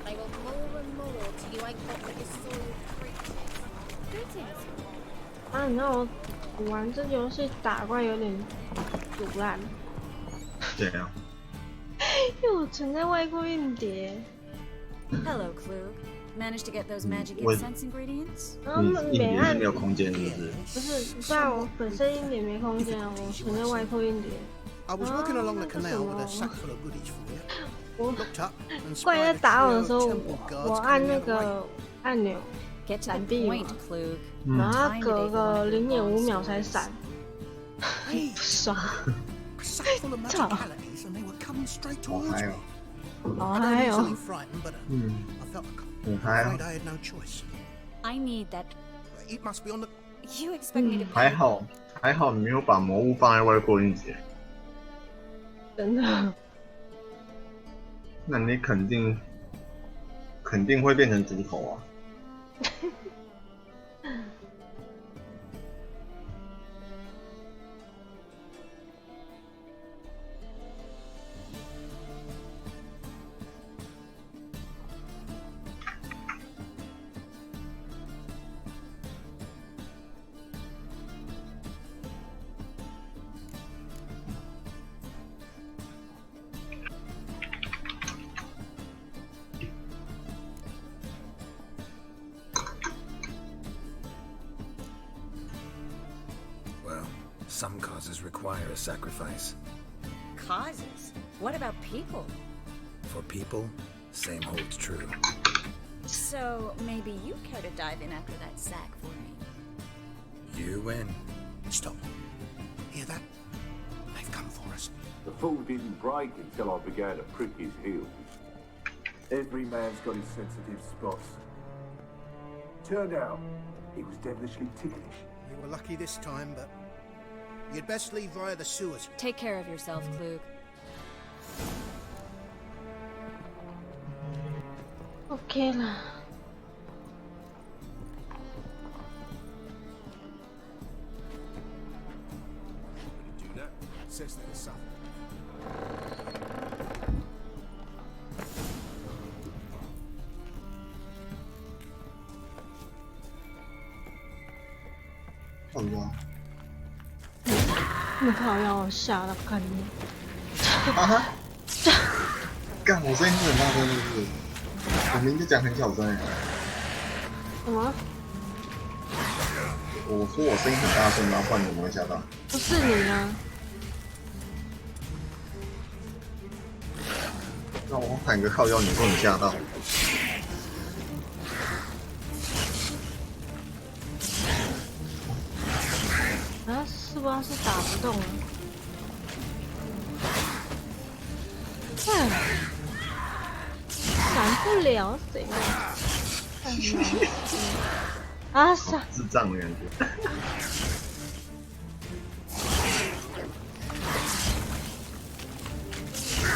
They want more and more till you ain't got with this soiled greetings. 啊，你知道我玩这游戏打怪有点堵烂。对啊。因为我存在外挂硬碟。Hello, Klug. Managed to get those magic incense ingredients? 然后每按没有空间，是不是？不是，不然我本身硬碟没空间啊，我存在外扩硬碟。I was walking along the canal with a sack full of goodies for you. 我 Looked up and 怪在 spied 打 a 我的 trio 时候， of temple 我 guards 按 coming 那 the other way. 个按钮 Get to 闪 the 避 point, 嘛， Klug. 然后它隔个0.5秒才闪，不爽。 A sack full of magicalities and they were coming straight 好 towards 嗨 me. 哦！ 好 I 嗨 got 哦！ easily frightened, but I felt很嗨 afraid 啊！ I had no choice. I need that. It must be on the. You expect me to 还好你没有把魔物放在外扩硬碟，真的。那你肯定会变成猪头啊！Well, some causes require a sacrifice. Causes? What about people? For people, same holds true. So maybe you care to dive in after that sack for me? You win. Stop. Hear that? They've come for us. The fall didn't break until I began to prick his heels. Every man's got his sensitive spots. Turned out, he was devilishly ticklish. You were lucky this time, but you'd best leave via the sewers. Take care of yourself, Klug. OK 了。Do that. Says there's something. 靠腰。那靠要我吓到干你！啊哈！干，我声音是很大声，是不是？我明明就讲很小声哎。什么？我说我声音很大声，然后不然你怎么会吓到？不是你啊！那我喊个靠腰，你说你吓到？啊，是不是打不动了？哎，闪不了谁啊？啊，闪！智障的感觉。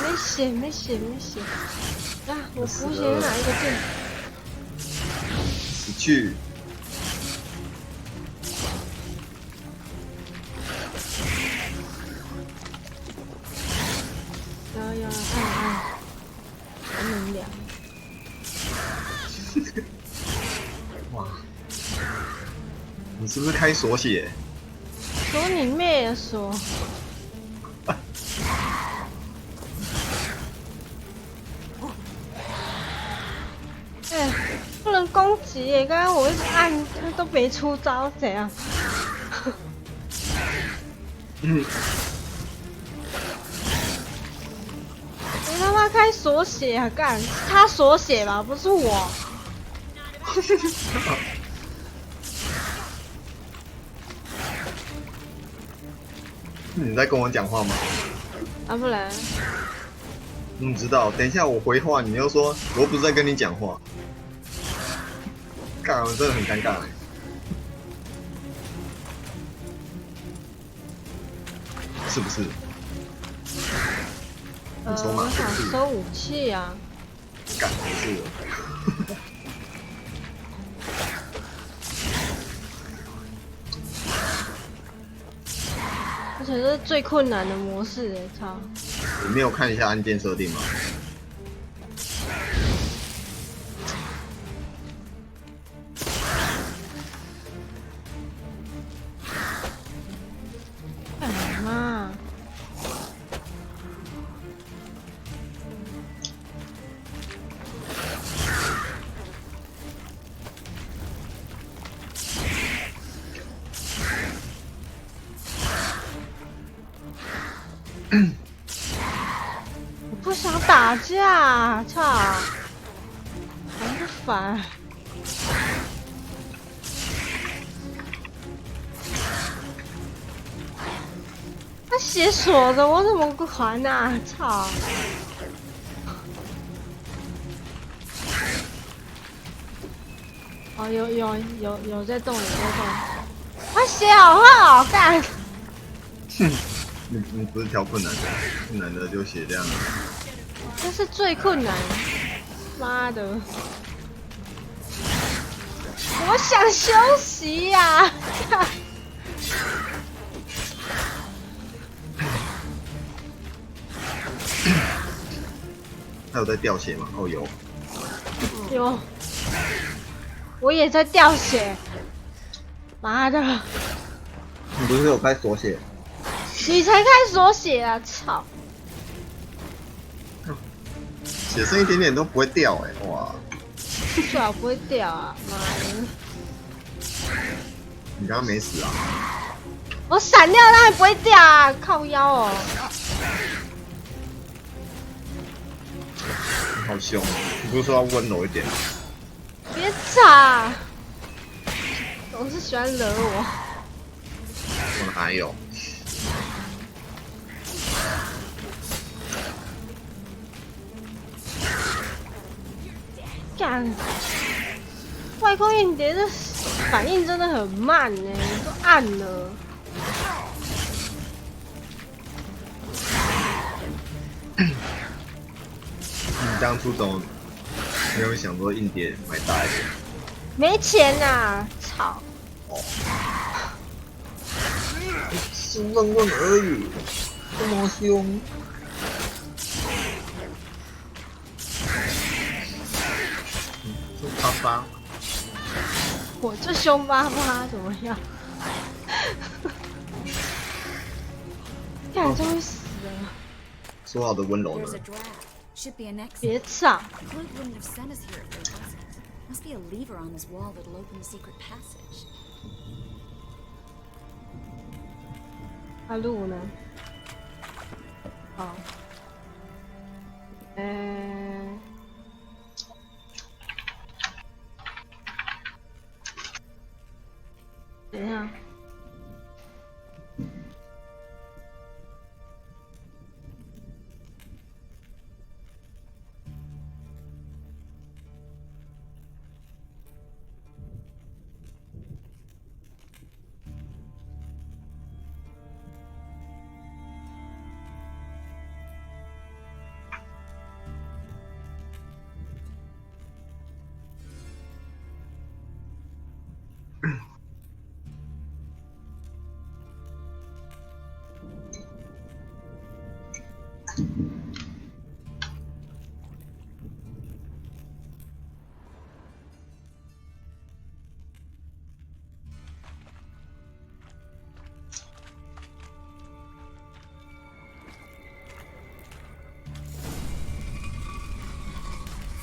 没血，没血，没血！啊，我补血哪一个键？你去。要按，还能量。哇！你是不是开锁血？锁你妹啊锁！哎，不能攻击耶！刚刚我一直按，它都没出招，怎样？嗯。你他妈开锁血啊！干，他锁血吧，不是我。你在跟我讲话吗？啊，不然？你知道，等一下我回话，你又说我又不是在跟你讲话，干，我真的很尴尬。是不是？我想收武器啊。干，不是。而且这是最困难的模式哎，操！你没有看一下按键设定吗？不想打架，操！烦不烦？他写锁的，我怎么不还啊？操！哦，有在动，有在动。他写好话好干。哼，你不是挑困难的，困难的就写这样。这是最困难。妈的！我想休息呀、他有在掉血吗？哦，有。有。我也在掉血。妈的！你不是有开锁血？你才开锁血啊！操！血剩一点点都不会掉哎、哇！最好不会掉啊！妈的！你刚刚没死啊？我闪掉当然不会掉啊！靠腰哦！你好凶！你不是说要温柔一点？别吵！总是喜欢惹我。我哪有？干！外空硬碟的反应真的很慢呢，都按了。你当初怎么没有想说硬碟买大一点？没钱呐、操！哦，是问问而已，这么凶。巴巴，我这凶巴巴怎么样？干，终于死了！说好的温柔呢？别吵！ Must be a lever on this wall that'll open the secret passage. 啊，路呢？好。等一下。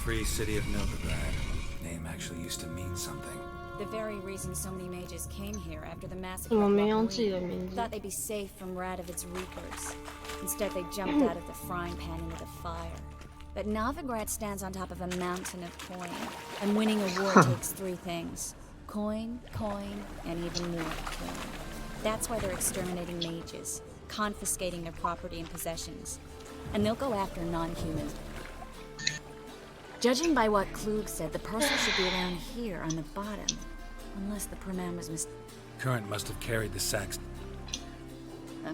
Free city of Novigrad. Name actually used to mean something. The very reason so many mages came here after the massacre 怎么 of 没 Loch 用自己 Lea 的名字？ thought they'd be safe from Radovid's reapers. Instead, they jumped out of the frying pan into the fire. But Novigrad stands on top of a mountain of coin, and winning a war takes three things: coin, coin, and even more coin. That's why they're exterminating mages, confiscating their property and possessions, and they'll go after non-humans. Judging by what Klug said, the parcel should be around here on the bottom, unless the Praman was Current must have carried the sacks.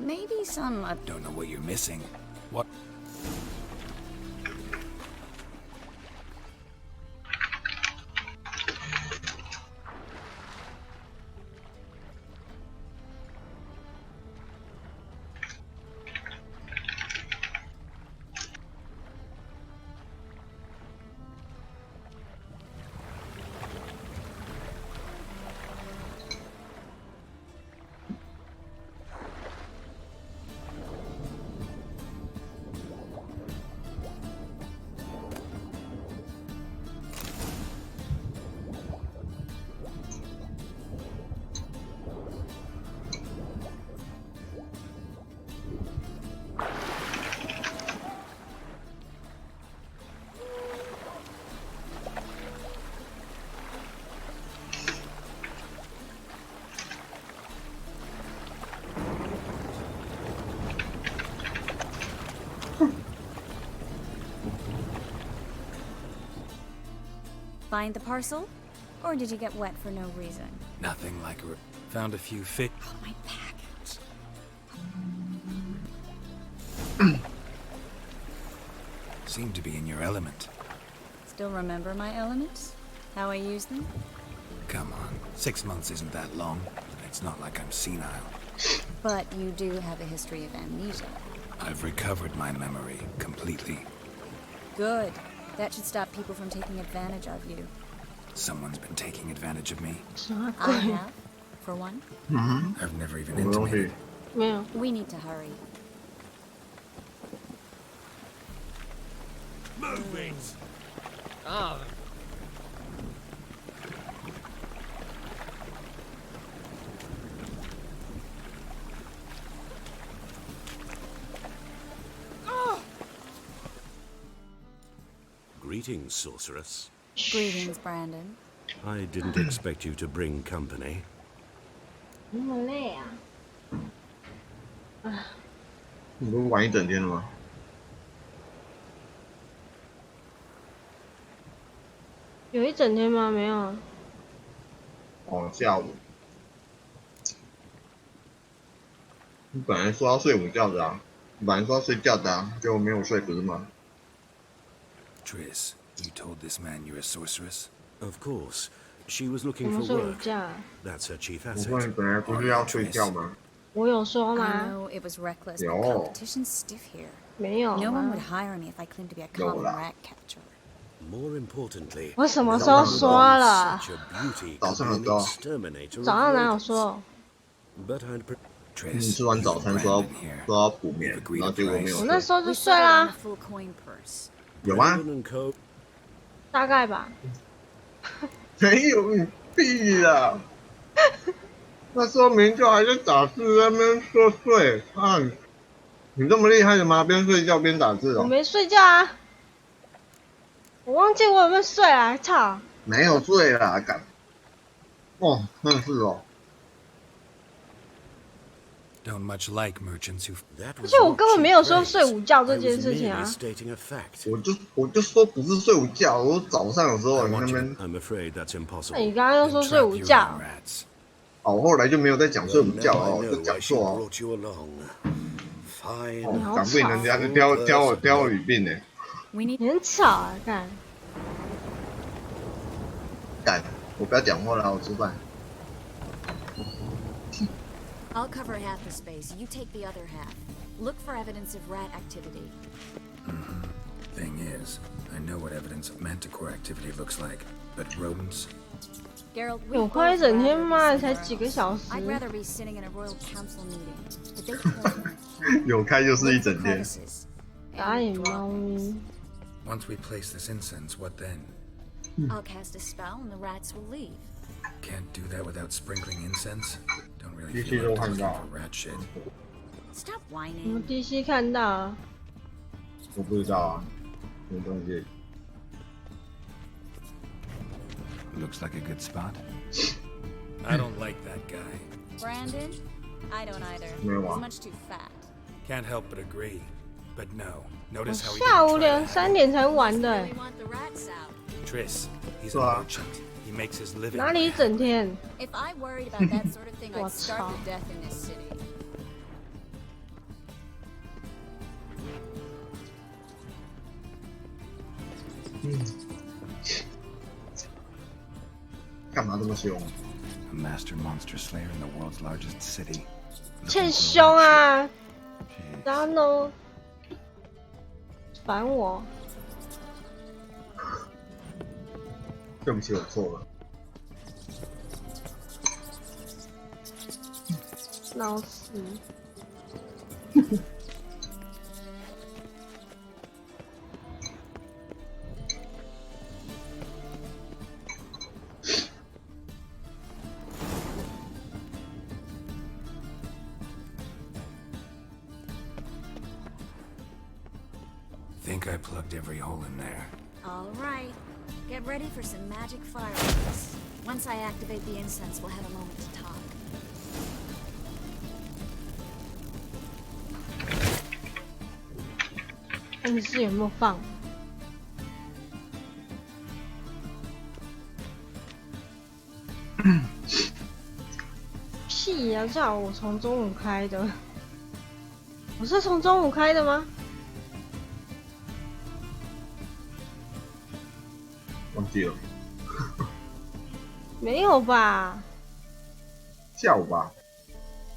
Maybe some. Don't know what you're missing. What? Find the parcel? Or did you get wet for no reason? Nothing like found a few fit. Oh, my package. Seem to be in your element. Still remember my elements? How I use them? Come on, 6 months isn't that long. It's not like I'm senile. But you do have a history of amnesia. I've recovered my memory completely. Good. That should stop people from taking advantage of you. Someone's been taking advantage of me. I have, for one. I've never even intimated. Yeah. We need to hurry. Move it! Ah. Greetings, sorceress. Greetings, Brandon. I didn't expect you to bring company. 那么累啊！你不是玩一整天了吗？有一整天吗？没有啊。哦，下午。你本来说要睡午觉的啊，你本来说要睡觉的啊，结果没有睡，不是吗？ Triss, you told this man you're a sorceress? Of course. She was looking 我 for 睡午 work. 觉。 That's her chief 我 asset. 问你本来不是要睡觉吗？我有说 I 吗？ know it was reckless, but 有。 competition's stiff here. 没有 No one 吗 would？hire me if I claimed to be a 有 common 啦。 rat catcher. More importantly, 我什么时候说了？ such a beauty 早 could 上 be 的 an 时候， exterminator 早 of 上哪有 rodents. 说？ But I'd 你 Triss, 吃完早餐说 Brandon here. 要补眠，然后结果没有睡。我那时候就 We 睡 settled on a 啦， full coin purse. 有吗？ Brandon and Co. 大概吧。没有，你屁啦！那时候明就还在打字，在那边说睡，看你这么厉害的吗？边睡觉边打字哦？我没睡觉啊，我忘记我有没有睡啊！操！没有睡啦，干！哦，真的是哦。 Don't much like merchants who. 而且我根本没有说睡午觉这件事情啊。Stating a fact. 我就说不是睡午觉，我早上有时候你那边。 I'm afraid that's 那 impossible. 你刚刚又说睡午觉，哦，我后来就没有再讲睡午觉 Now 哦， I 就 know 讲 why she 错哦。 brought you along. Fine. 哦，讲不赢人家就挑我语病呢。你很吵啊！干，干，我不要讲话了，我吃饭。 I'll cover half the space. You take the other half. Look for evidence of rat activity. Thing is, I know what evidence of manticore activity looks like, but rodents. Geralt, 有快一整天吗？才几个小时。 I'd rather be sitting in a royal council meeting, but they told me. 有开就是一整天。打野猫咪。 Once we place this incense, what then? I'll cast a spell and the rats will leave. Can't do that without sprinkling incense. Don't really 机器 feel 都 like 看 looking 到， for rat shit. Stop 我 whining. DC 看到啊。我不知道啊，什么东西。 Looks like a good spot. I don't like that guy. Brandon? I don't either. 没有啊 He's much too fat. Can't help but agree. But no, 我 notice how he 下 didn't 午 try to 3点才玩的 Really want the rats out. Triss, he's 是 a 啊。 merchant. He makes his living. 哪里一整天？ If I worried about that sort of thing, I'd 我 starve 操！ to death in this city. 干嘛这么凶？ A master monster slayer in the world's largest city. 欠凶啊！然后呢？烦我。对不起，我错了。闹死！ Think I plugged every hole in there. All right. Get ready for some magic fireworks. Once I activate the incense, we'll have a moment to talk. 看你是有没有放？屁呀、叫我从中午开的，我是从中午开的吗？忘记了，没有吧？下午吧，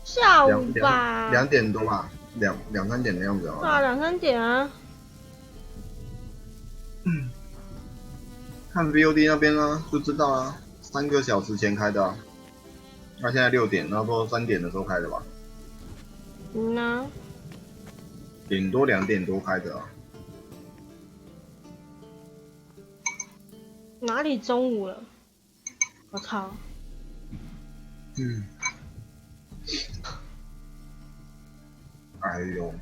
下午吧2点多吧，两三点的样子哦。啊，2、3点啊。看 VOD 那边呢，就知道啊，3个小时前开的啊。那现在6点，那说3点的时候开的吧？嗯呐，顶多2点多开的啊。哪里中午了？我操！哎呦，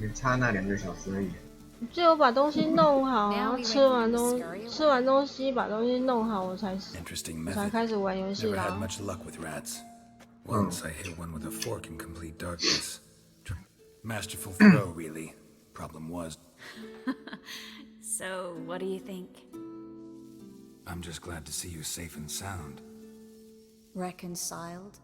也差那2个小时而已。只有把东西弄好，然后吃完东西把东西弄好，我才开始玩游戏 Never 啦 had。much luck with rats. Once I hit one with a fork in complete darkness. Masterful throw, really. Problem was, So, what do you think? I'm just glad to see you safe and sound. Reconciled?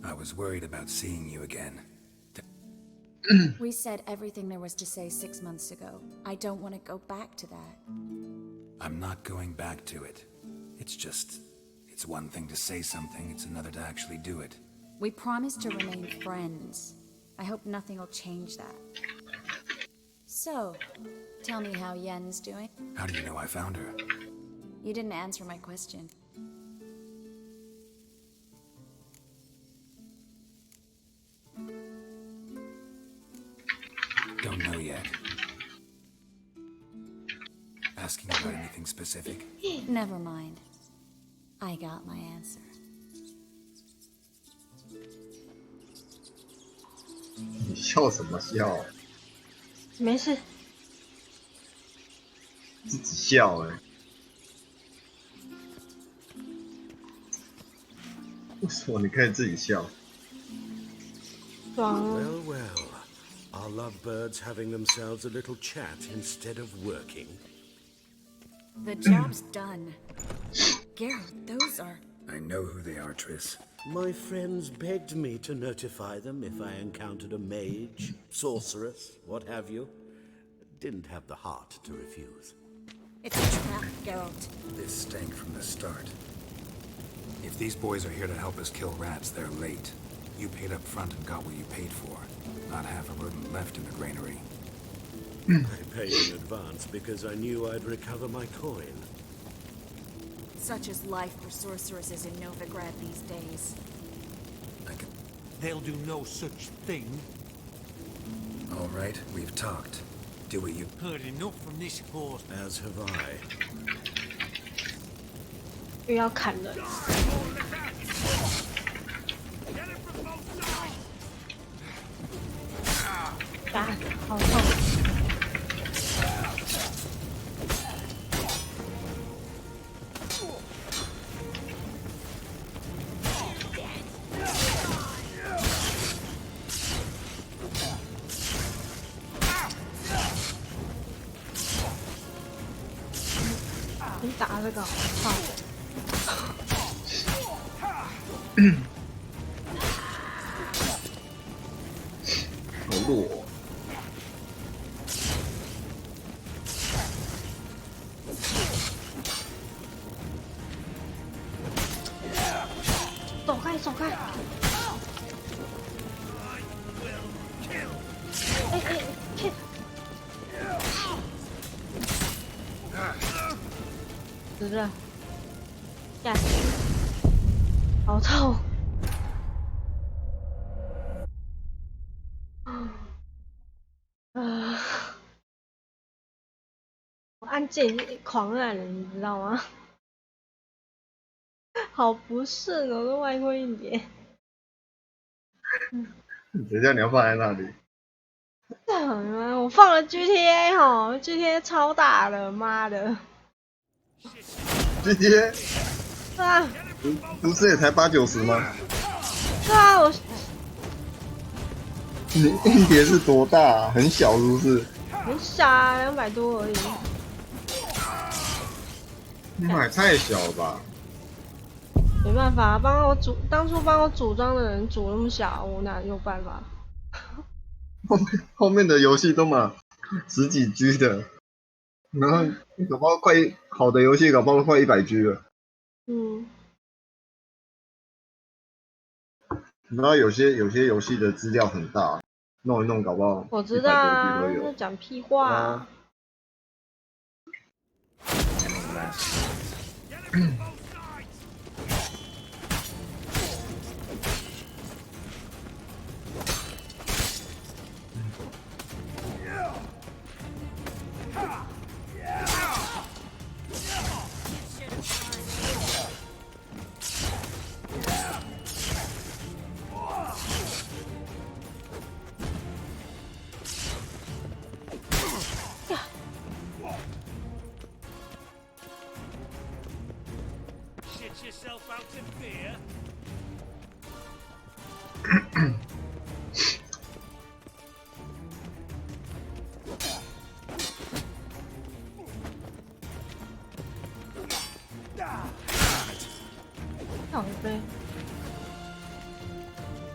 I was worried about seeing you again. We said everything there was to say 6 months ago. I don't want to go back to that. I'm not going back to it. It's one thing to say something, it's another to actually do it. We promised to remain friends. I hope nothing will change that. So, tell me how Yen's doing. How do you know I found her? You didn't answer my question. Don't know yet. Asking about anything specific? Never mind. I got my answer. 你笑什么笑？没事。自己笑哎、为什么你可以自己笑？爽。 Well, well. Are lovebirds having themselves a little chat instead of working? The job's done. Geralt, those are... I know who they are, Triss. My friends begged me to notify them if I encountered a mage, sorceress, what have you. Didn't have the heart to refuse. It's a trap, Geralt. This stank from the start. If these boys are here to help us kill rats, they're late. You paid up front and got what you paid for. Not half a rodent left in the granary. I paid in advance because I knew I'd recover my coin. Such is life for sorceresses in Novigrad these days. They'll do no such thing. All right, we've talked. Do what you... Heard enough from this horse. As have I. 又要砍人。啊，好痛！你打这个好痛！好弱。 走开，走开！哎哎，去！死了！呀，好痛！按键狂按了，你知道吗？好不顺哦，跟外扩硬碟。谁叫你要放在那里？我放了 GTA 吼 ，GTA 超大的，妈的 ！GTA 对啊，不是也才80-90吗？对啊，你硬碟是多大啊？很小是不是？很小啊，200多而已。你买太小了吧？没办法，当初帮我组装的人组那么小，我哪有办法？后面的游戏都嘛10几 G 的，然后搞不好好的游戏搞不好快100 G 了。嗯。然后有些游戏的资料很大，弄一弄搞不好我知道啊，都有。在讲屁话啊。靠背。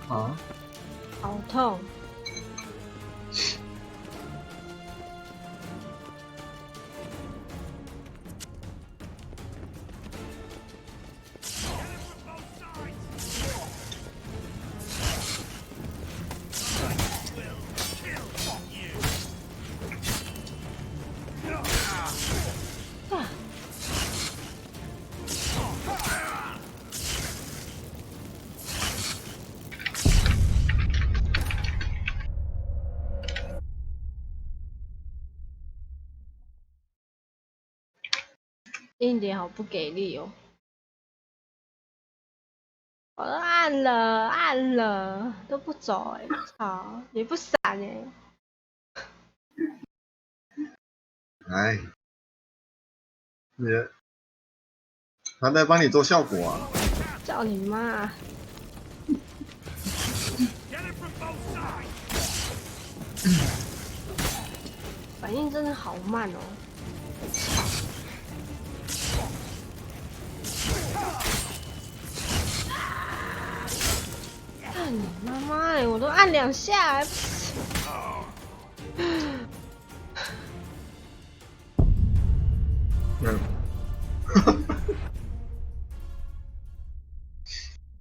啊？好痛。硬碟好不给力哦！我都按了，都不走哎、操，也不闪哎、哎，他在帮你做效果啊！叫你妈！反应真的好慢哦！看你妈妈哎，我都按2下还不死。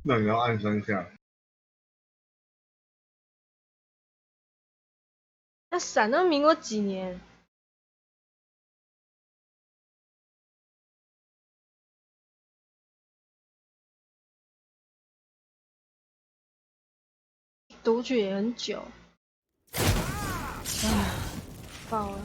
那你要按3下。那闪到民国几年？读取也很久。爆了！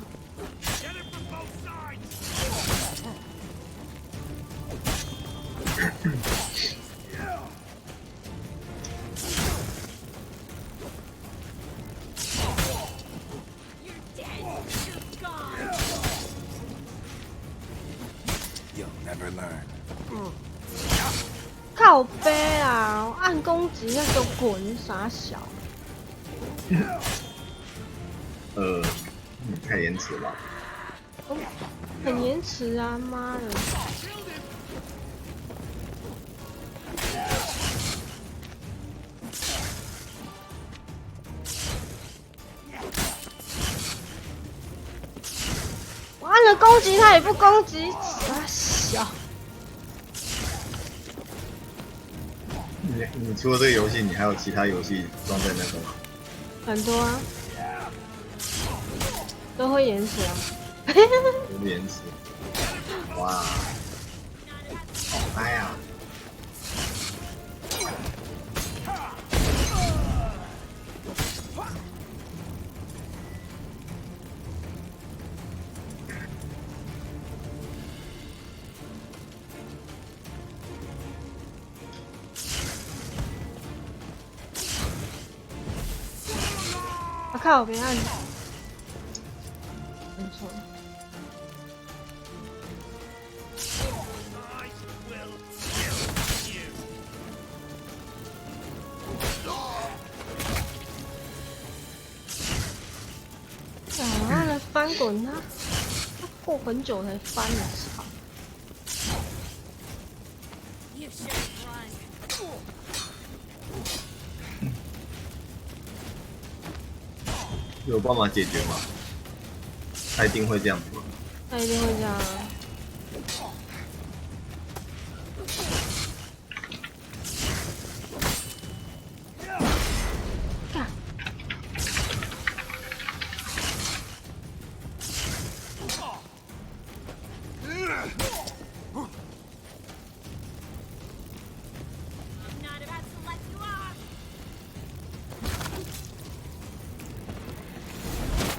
靠背啊！我按攻击那个滚傻小。太延迟了。哦，很延迟啊！妈的！我按了攻击，他也不攻击，傻小。你除了这个游戏，你还有其他游戏装在那个吗？很多啊，都会延迟啊。都延迟。哇，好嗨啊！我靠，别按，按错了。啊，来翻滚他！他过很久才翻的，操！有办法解决吗？他一定会这样子吗？他一定会这样啊。干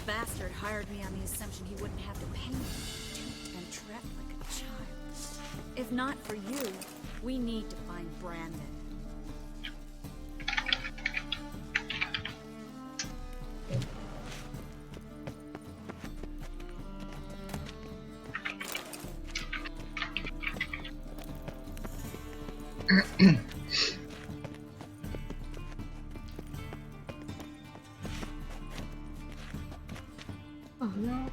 ！Bastard hired me on the assumption he wouldn't have to pay me, duped and trapped like a child. If not for you, we need to find Brandon. Oh no.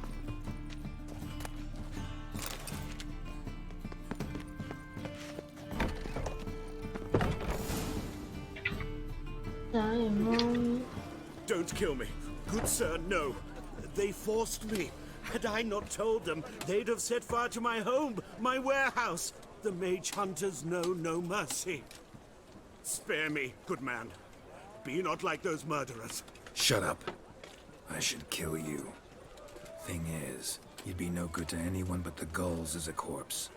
Don't kill me. Good sir, no. They forced me. Had I not told them, they'd have set fire to my home, my warehouse. The mage hunters know no mercy. Spare me, good man. Be not like those murderers. Shut up. I should kill you. Thing is, you'd be no good to anyone but the gulls as a corpse.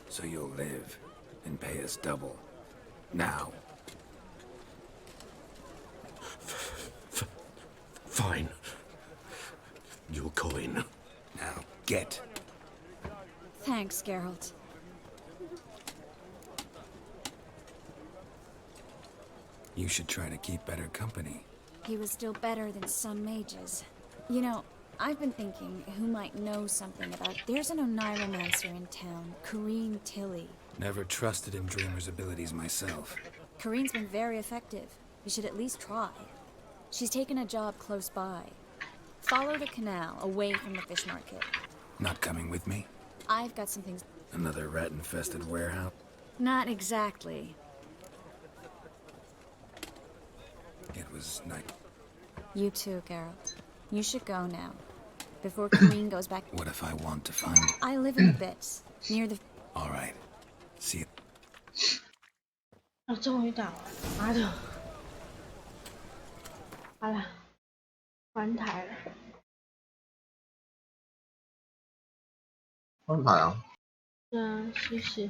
So you'll live and pay us double. Now. Fine. Your coin. Now, get. Thanks, Geralt. You should try to keep better company. He was still better than some mages. You know, I've been thinking who might know something about... There's an Oniromancer in town, Corrine Tilly. Never trusted in Dreamer's abilities myself. Corrine's been very effective. You should at least try. She's taken a job close by. Follow the canal, away from the fish market. Not coming with me? I've got some things... Another rat-infested warehouse? Not exactly. It was nice. You too, Geralt. You should go now. Before Corrine goes back... What if I want to find... I live in the bits, near the... All right. See you. 啊，终于打完，妈的！好了，关台了。翻牌啊！嗯，谢谢。